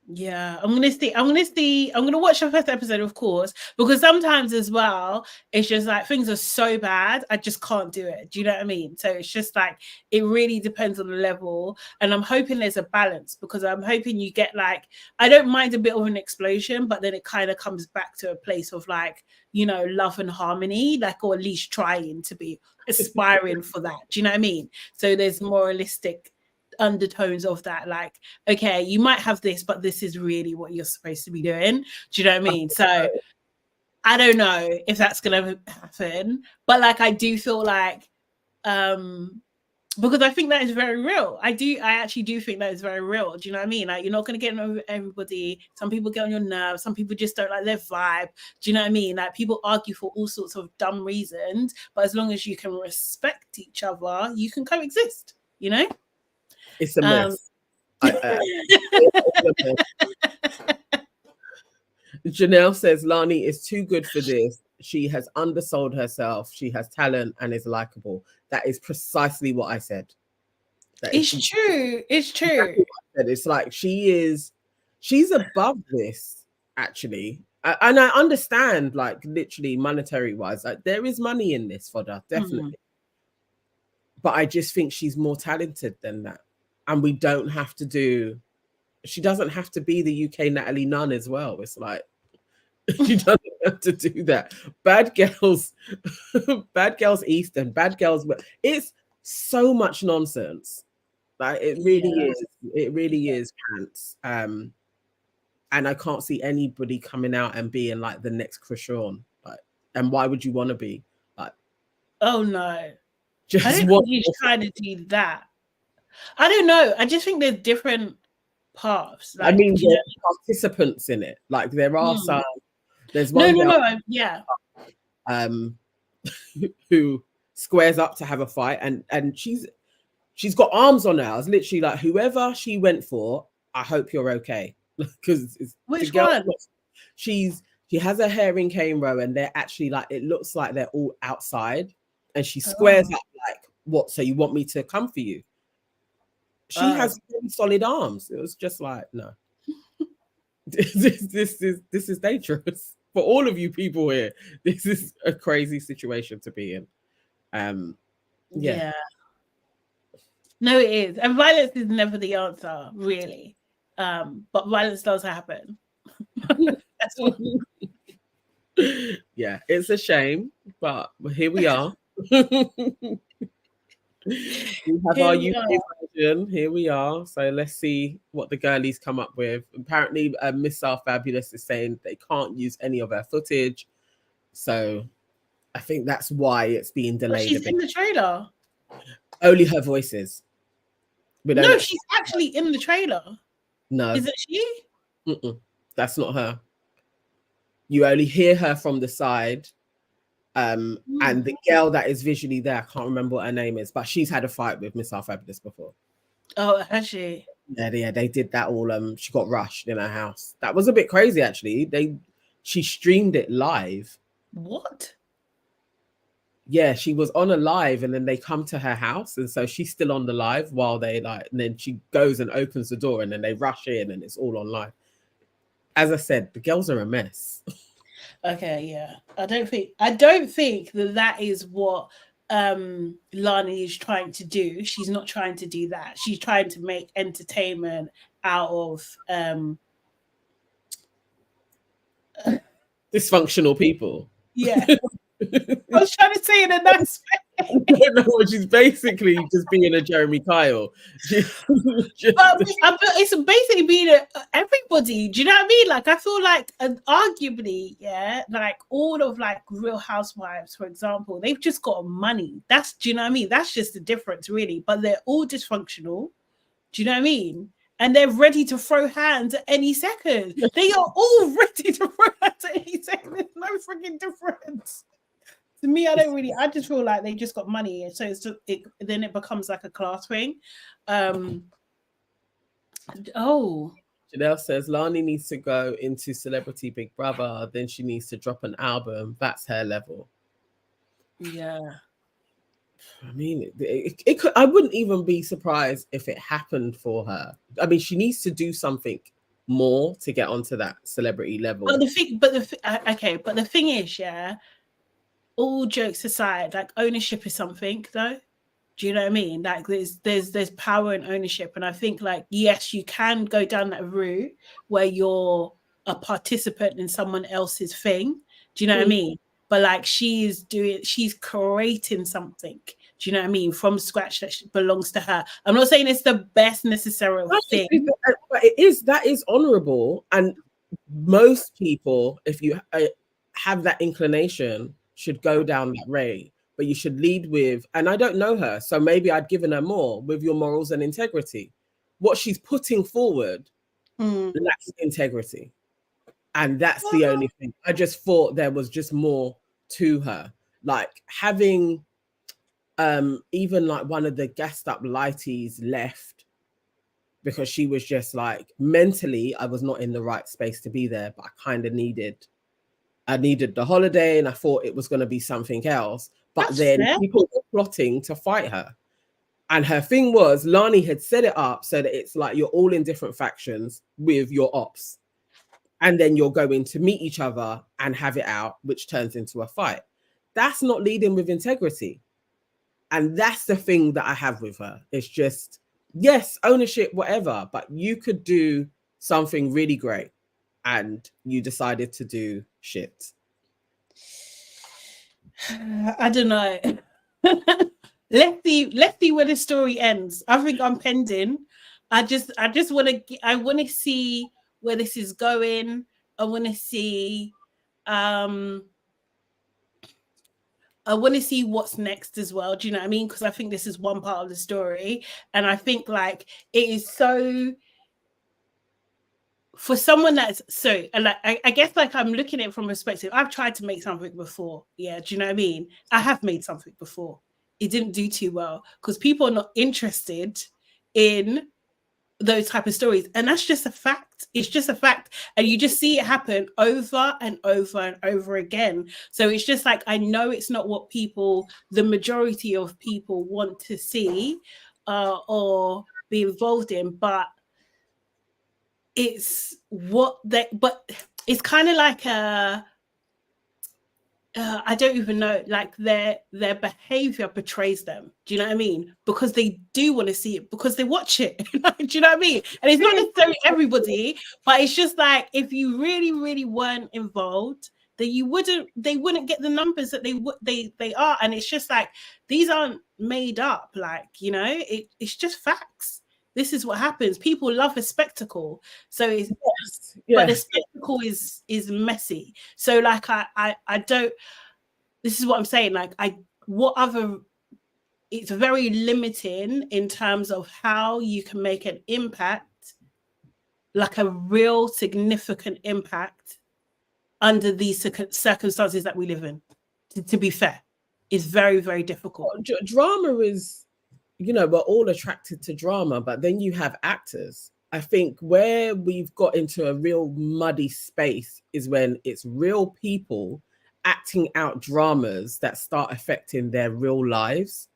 Yeah, I'm gonna watch the first episode, of course, because sometimes as well it's just like things are so bad I just can't do it. Do you know what I mean? So it's just like it really depends on the level, and I'm hoping there's a balance, because I'm hoping you get like, I don't mind a bit of an explosion, but then it kind of comes back to a place of like, you know, love and harmony, like, or at least trying to be aspiring for that. Do you know what I mean? So there's moralistic undertones of that, like, okay, you might have this, but this is really what you're supposed to be doing. Do you know what I mean? So I don't know if that's gonna happen, but like I do feel like because I think that is very real. I actually do think that is very real. Do you know what I mean? Like, you're not gonna get over everybody. Some people get on your nerves, some people just don't like their vibe. Do you know what I mean? Like, people argue for all sorts of dumb reasons, but as long as you can respect each other, you can coexist, you know? It's a mess. Janelle says Lani is too good for this. She has undersold herself. She has talent and is likable. That is precisely what I said. It's true. It's true. It's like she's above this, actually. And I understand, like, literally monetary wise, like there is money in this for her, definitely. But I just think she's more talented than that. And we don't have to do, she doesn't have to be the UK Natalie Nunn as well. It's like, she doesn't have to do that. Bad Girls East and Bad Girls, it's so much nonsense. Like, it really is. It really is pants. And I can't see anybody coming out and being like the next Krishan. Like, and why would you want to be? Like, oh no. Just I don't think he's trying to do that. I don't know. I just think there's different paths. Like, I mean, there are participants in it. Like, there are some. There's one who squares up to have a fight, and she's got arms on her. I was literally like, whoever she went for, I hope you're okay. Because which one? She has her hair in cane row, and they're actually like, it looks like they're all outside, and she squares up like, what? So you want me to come for you? She has really solid arms. It was just like, no. This is dangerous for all of you people here. This is a crazy situation to be in. Yeah. No, it is. And violence is never the answer, really. But violence does happen. That's what... Yeah, it's a shame, but here we are. We have our UK version. Here we are. So let's see what the girlies come up with. Apparently, Miss Our Fabulous is saying they can't use any of her footage. So I think that's why it's being delayed. She's in the trailer. Only her voices. No, she's actually in the trailer. No. Is it she? That's not her. You only hear her from the side. And the girl that is visually there, I can't remember what her name is, but she's had a fight with Miss Our Fabulous before. Oh, has she? Yeah, they did that all. She got rushed in her house. That was a bit crazy, actually. She streamed it live. What? Yeah, she was on a live, and then they come to her house, and so she's still on the live while they and then she goes and opens the door, and then they rush in, and it's all on live. As I said, the girls are a mess. Okay, yeah. I don't think that is what Lani is trying to do. She's not trying to do that. She's trying to make entertainment out of dysfunctional people. Yeah. I was trying to say in a nice way. No, she's basically just being a Jeremy Kyle. But it's basically being everybody. Do you know what I mean? Like, I feel like arguably, yeah, like all of like Real Housewives, for example, they've just got money. Do you know what I mean? That's just the difference, really. But they're all dysfunctional. Do you know what I mean? And they're ready to throw hands at any second. They are all ready to throw hands at any second. There's no freaking difference. To me, I just feel like they just got money. So then it becomes like a class thing. Janelle says Lani needs to go into Celebrity Big Brother, then she needs to drop an album. That's her level. Yeah. I mean, it could. I wouldn't even be surprised if it happened for her. I mean, she needs to do something more to get onto that celebrity level. But the thing is, yeah, all jokes aside, like ownership is something, though. Do you know what I mean? Like there's power in ownership, and I think like yes, you can go down that route where you're a participant in someone else's thing. Do you know what I mean? But like she's creating something. Do you know what I mean? From scratch that belongs to her. I'm not saying it's the best necessary thing, but that is honorable, and most people, if you have that inclination, should go down that way. But you should lead with, and I don't know her, so maybe I'd given her more with your morals and integrity. What she's putting forward lacks integrity. And that's the only thing. I just thought there was just more to her. Like having even like one of the gassed up lighties left because she was just like, mentally, I was not in the right space to be there, but I needed the holiday, and I thought it was going to be something else. But that's then fair. People were plotting to fight her. And her thing was, Lani had set it up so that it's like you're all in different factions with your ops. And then you're going to meet each other and have it out, which turns into a fight. That's not leading with integrity. And that's the thing that I have with her. It's just, yes, ownership, whatever, but you could do something really great and you decided to do shit. I don't know. Let's see where the story ends. I think I'm pending. I want to see where this is going. I want to see what's next as well. Do you know what I mean? Because I think this is one part of the story, and I think like it is so for someone that's so, and like I guess like I'm looking at it from a perspective. I've tried to make something before. Yeah, do you know what I mean? I have made something before. It didn't do too well because people are not interested in those type of stories, and that's just a fact. It's just a fact, and you just see it happen over and over and over again. So it's just like, I know it's not what the majority of people want to see or be involved in, but it's what but it's kind of like I don't even know, like their behavior betrays them. Do you know what I mean? Because they do want to see it, because they watch it. Do you know what I mean? And it's not necessarily everybody, but it's just like, if you really, really weren't involved, then they wouldn't get the numbers that they are. And it's just like, these aren't made up, like, you know, it's just facts. This is what happens. People love a spectacle. So it's but the spectacle is messy. So like I don't, this is what I'm saying. Like it's very limiting in terms of how you can make an impact, like a real significant impact under these circumstances that we live in. To be fair, it's very, very difficult. Drama is, you know, we're all attracted to drama, but then you have actors. I think where we've got into a real muddy space is when it's real people acting out dramas that start affecting their real lives.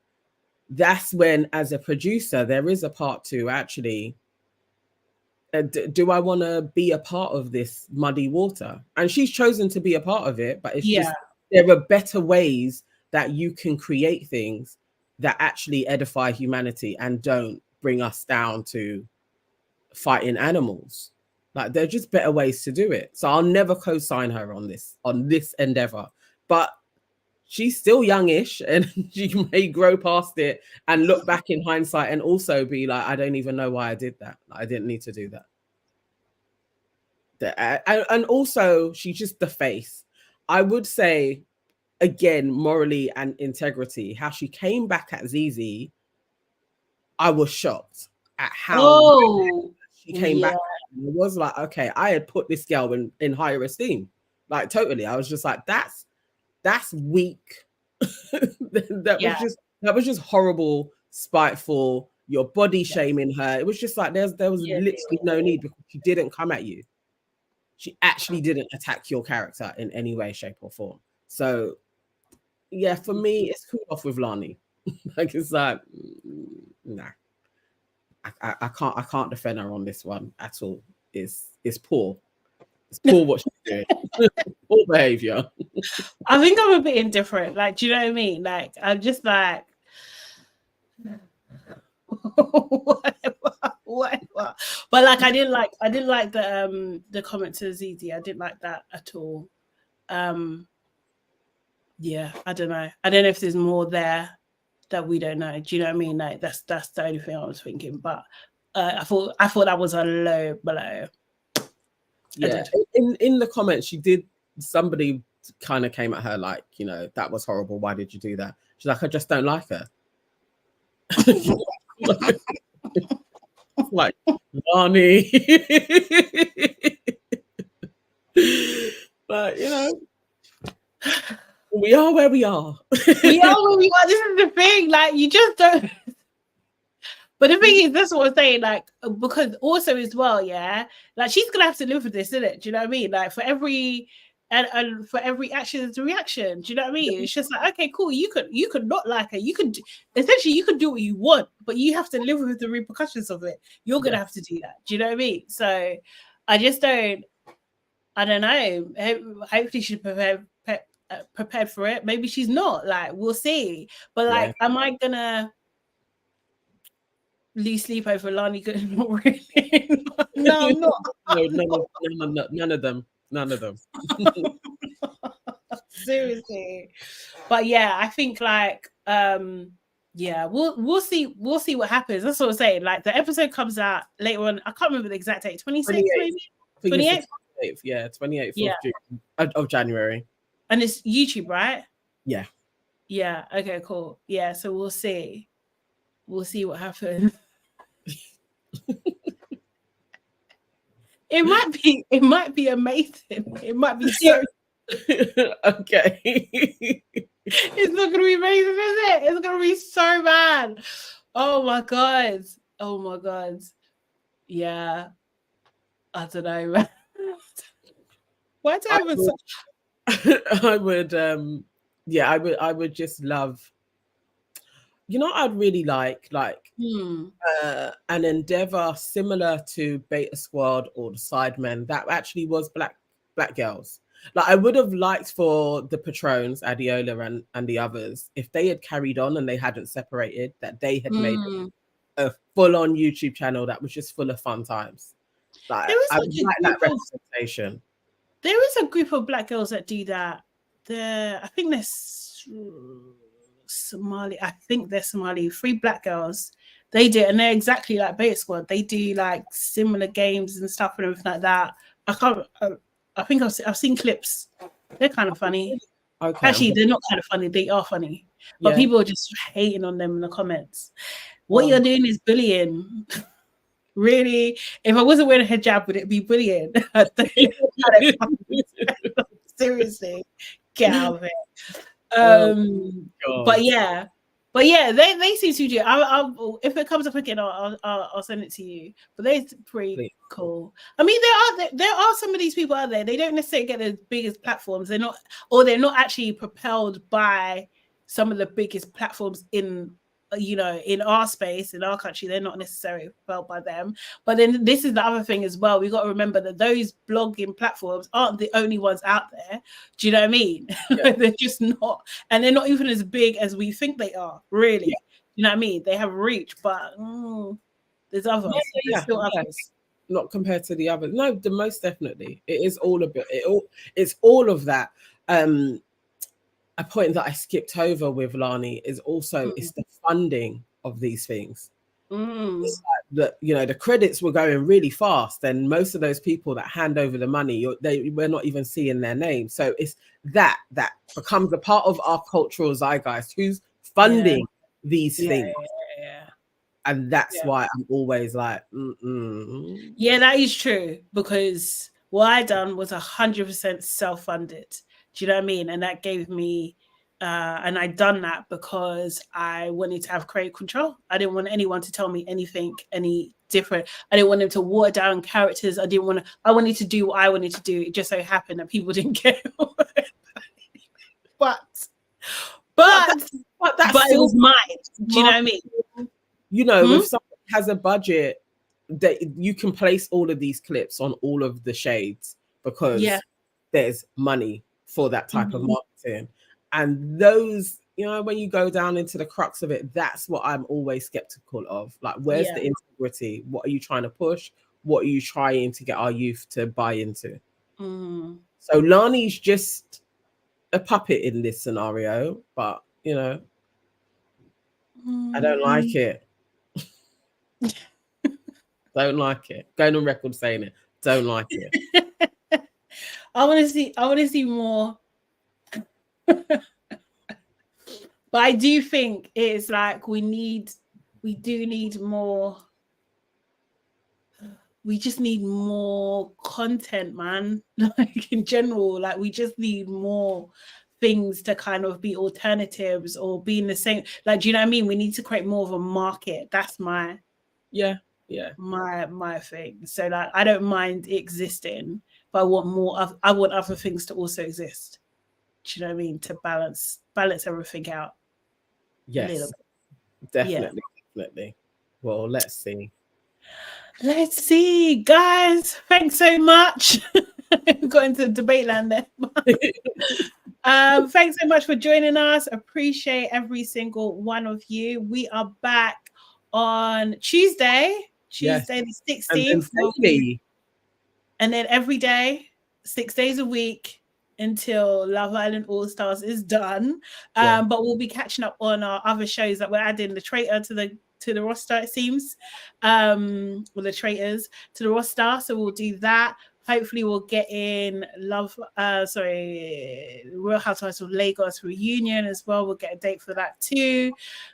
That's when, as a producer, there is a part to actually, do I want to be a part of this muddy water? And she's chosen to be a part of it, but it's just, there are better ways that you can create things that actually edify humanity and don't bring us down to fighting animals. Like, they're just better ways to do it. So I'll never co-sign her on this endeavor, but she's still youngish, and she may grow past it and look back in hindsight and also be like, I don't even know why I did that. I didn't need to do that. And also, she's just the face. I would say, again, morally and integrity, how she came back at Zizi, I was shocked at how she came back. It was like, okay, I had put this girl in higher esteem. Like, totally. I was just like, that's weak. That was just horrible, spiteful. You're body shaming her. It was just like, there was literally no need, because she didn't come at you. She actually didn't attack your character in any way, shape, or form. So yeah, for me, it's cool off with Lani. Like, it's like, nah, I can't defend her on this one at all. It's poor. It's poor what she's doing. Poor behavior. I think I'm a bit indifferent. Like, do you know what I mean? Like, I'm just like, whatever. But like, I didn't like the comment to Zizi. I didn't like that at all. Yeah, I don't know. I don't know if there's more there that we don't know. Do you know what I mean? Like, that's the only thing I was thinking. But I thought that was a low blow. Yeah, in the comments, somebody kind of came at her like, you know, that was horrible. Why did you do that? She's like, I just don't like her. Like, Lani. But, you know, we are where we are. We are where we are. This is the thing. Like, you just don't. But the thing is, that's what I'm saying. Like, because also as well, yeah, like, she's gonna have to live with this, isn't it? Do you know what I mean? Like, for every and for every action, there's a reaction. Do you know what I mean? It's just like, okay, cool. You could not like her. You could essentially do what you want, but you have to live with the repercussions of it. You're gonna have to do that. Do you know what I mean? So I just don't. I don't know. Hopefully she's prepared for it. Maybe she's not. Like, we'll see. But like, am I gonna lose sleep over Lani? Not really. No, I'm not. No, none of them. None of them. Seriously. But yeah, I think like yeah, we'll see what happens. That's what I'm saying. Like, the episode comes out later on. I can't remember the exact date. 26th, maybe? 28th? 28th, yeah, 28th of January. And it's YouTube, right? Yeah. Yeah. Okay, cool. Yeah, so we'll see. We'll see what happens. It might be amazing. It might be so okay. It's not gonna be amazing, is it? It's gonna be so bad. Oh my god. Yeah. I don't know, man. Why do I I would just love, you know, I'd really like an endeavor similar to Beta Squad or the Sidemen that actually was black girls. Like, I would have liked for the Patrons, Adiola and the others, if they had carried on and they hadn't separated, that they had made a full-on YouTube channel that was just full of fun times. Like, I would like that representation. There is a group of black girls that do that. I think they're Somali. I think they're Somali. 3 black girls. They do, and they're exactly like Beta Squad. They do like similar games and stuff and everything like that. I think I've seen clips. They're kind of funny. Okay. Actually, they're not kind of funny. They are funny. But people are just hating on them in the comments. What you're doing is bullying. Really? If I wasn't wearing a hijab, would it be bullying? Seriously, get out of it. But yeah. But yeah, they seem to do. I'll if it comes up again, I'll send it to you. But they're pretty cool. I mean, there are some of these people out there. They don't necessarily get the biggest platforms. They're not actually propelled by some of the biggest platforms in our space, in our country. They're not necessarily propelled by them. But then this is the other thing as well. We got to remember that those blogging platforms aren't the only ones out there. Do you know what I mean? Yeah. They're just not, and they're not even as big as we think they are. Really, you know what I mean? They have reach, but there's others. There's still others. Not compared to the others. No, the most definitely. It is all a bit. It's all of that. A point that I skipped over with Lani is also it's the funding of these things. It's like the credits were going really fast, and most of those people that hand over the money, we're not even seeing their name. So it's that becomes a part of our cultural zeitgeist. Who's funding these things? And that's why I'm always like, yeah, that is true, because what I done was 100% self-funded. Do you know what I mean? And that gave me, and I done that because I wanted to have creative control. I didn't want anyone to tell me anything any different. I didn't want them to water down characters. I wanted to do what I wanted to do. It just so happened that people didn't care. but it was mine. Do you know what I mean? If someone has a budget, that you can place all of these clips on all of the shades because there's money for that type of marketing. And those, when you go down into the crux of it, that's what I'm always skeptical of. Like, where's the integrity? What are you trying to push? What are you trying to get our youth to buy into? So Lani's just a puppet in this scenario, but I don't like it. Don't like it. Going on record saying it. Don't like it. I want to see more. But I do think it's like we do need more. We just need more content, man. Like in general, like we just need more things to kind of be alternatives or be in the same. Like, do you know what I mean? We need to create more of a market. That's my my thing. So like, I don't mind existing, but I want more. I want other things to also exist. Do you know what I mean? To balance everything out. Yes, definitely. Well, let's see. Let's see, guys. Thanks so much. We got into debate land there. Thanks so much for joining us. Appreciate every single one of you. We are back on Tuesday the 16th. And then every day, 6 days a week until Love Island All Stars is done. But we'll be catching up on our other shows that we're adding the traitor to the roster, it seems. Or the traitors to the roster. So we'll do that. Hopefully we'll get in Real Housewives of Lagos reunion as well. We'll get a date for that too.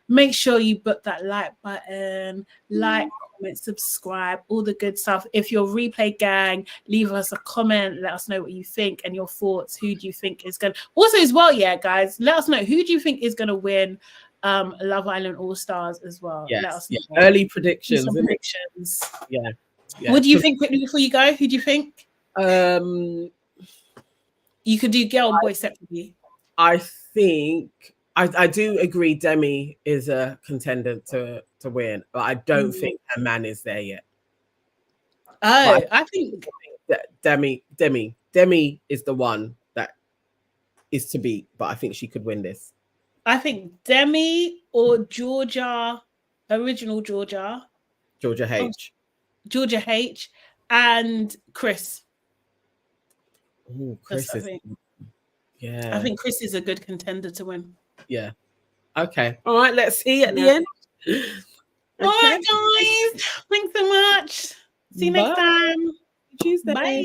Make sure you book that like button, comment, subscribe, all the good stuff. If you're Replay gang, leave us a comment. Let us know what you think and your thoughts. Who do you think is going to... Also as well, guys, let us know. Who do you think is going to win Love Island All Stars as well? Yes. Let us know. Early predictions. Yeah. What do you think quickly before you go? Who do you think? You could do girl and boy separately. I think I do agree Demi is a contender to win, but I don't think her man is there yet. I think that Demi is the one that is to beat, but I think she could win this. I think Demi or original Georgia H, and Chris. Oh, Chris is. I think Chris is a good contender to win. Yeah. Okay. All right. Let's see at the end. All right, guys. Thanks so much. See you next time. Tuesday. Bye.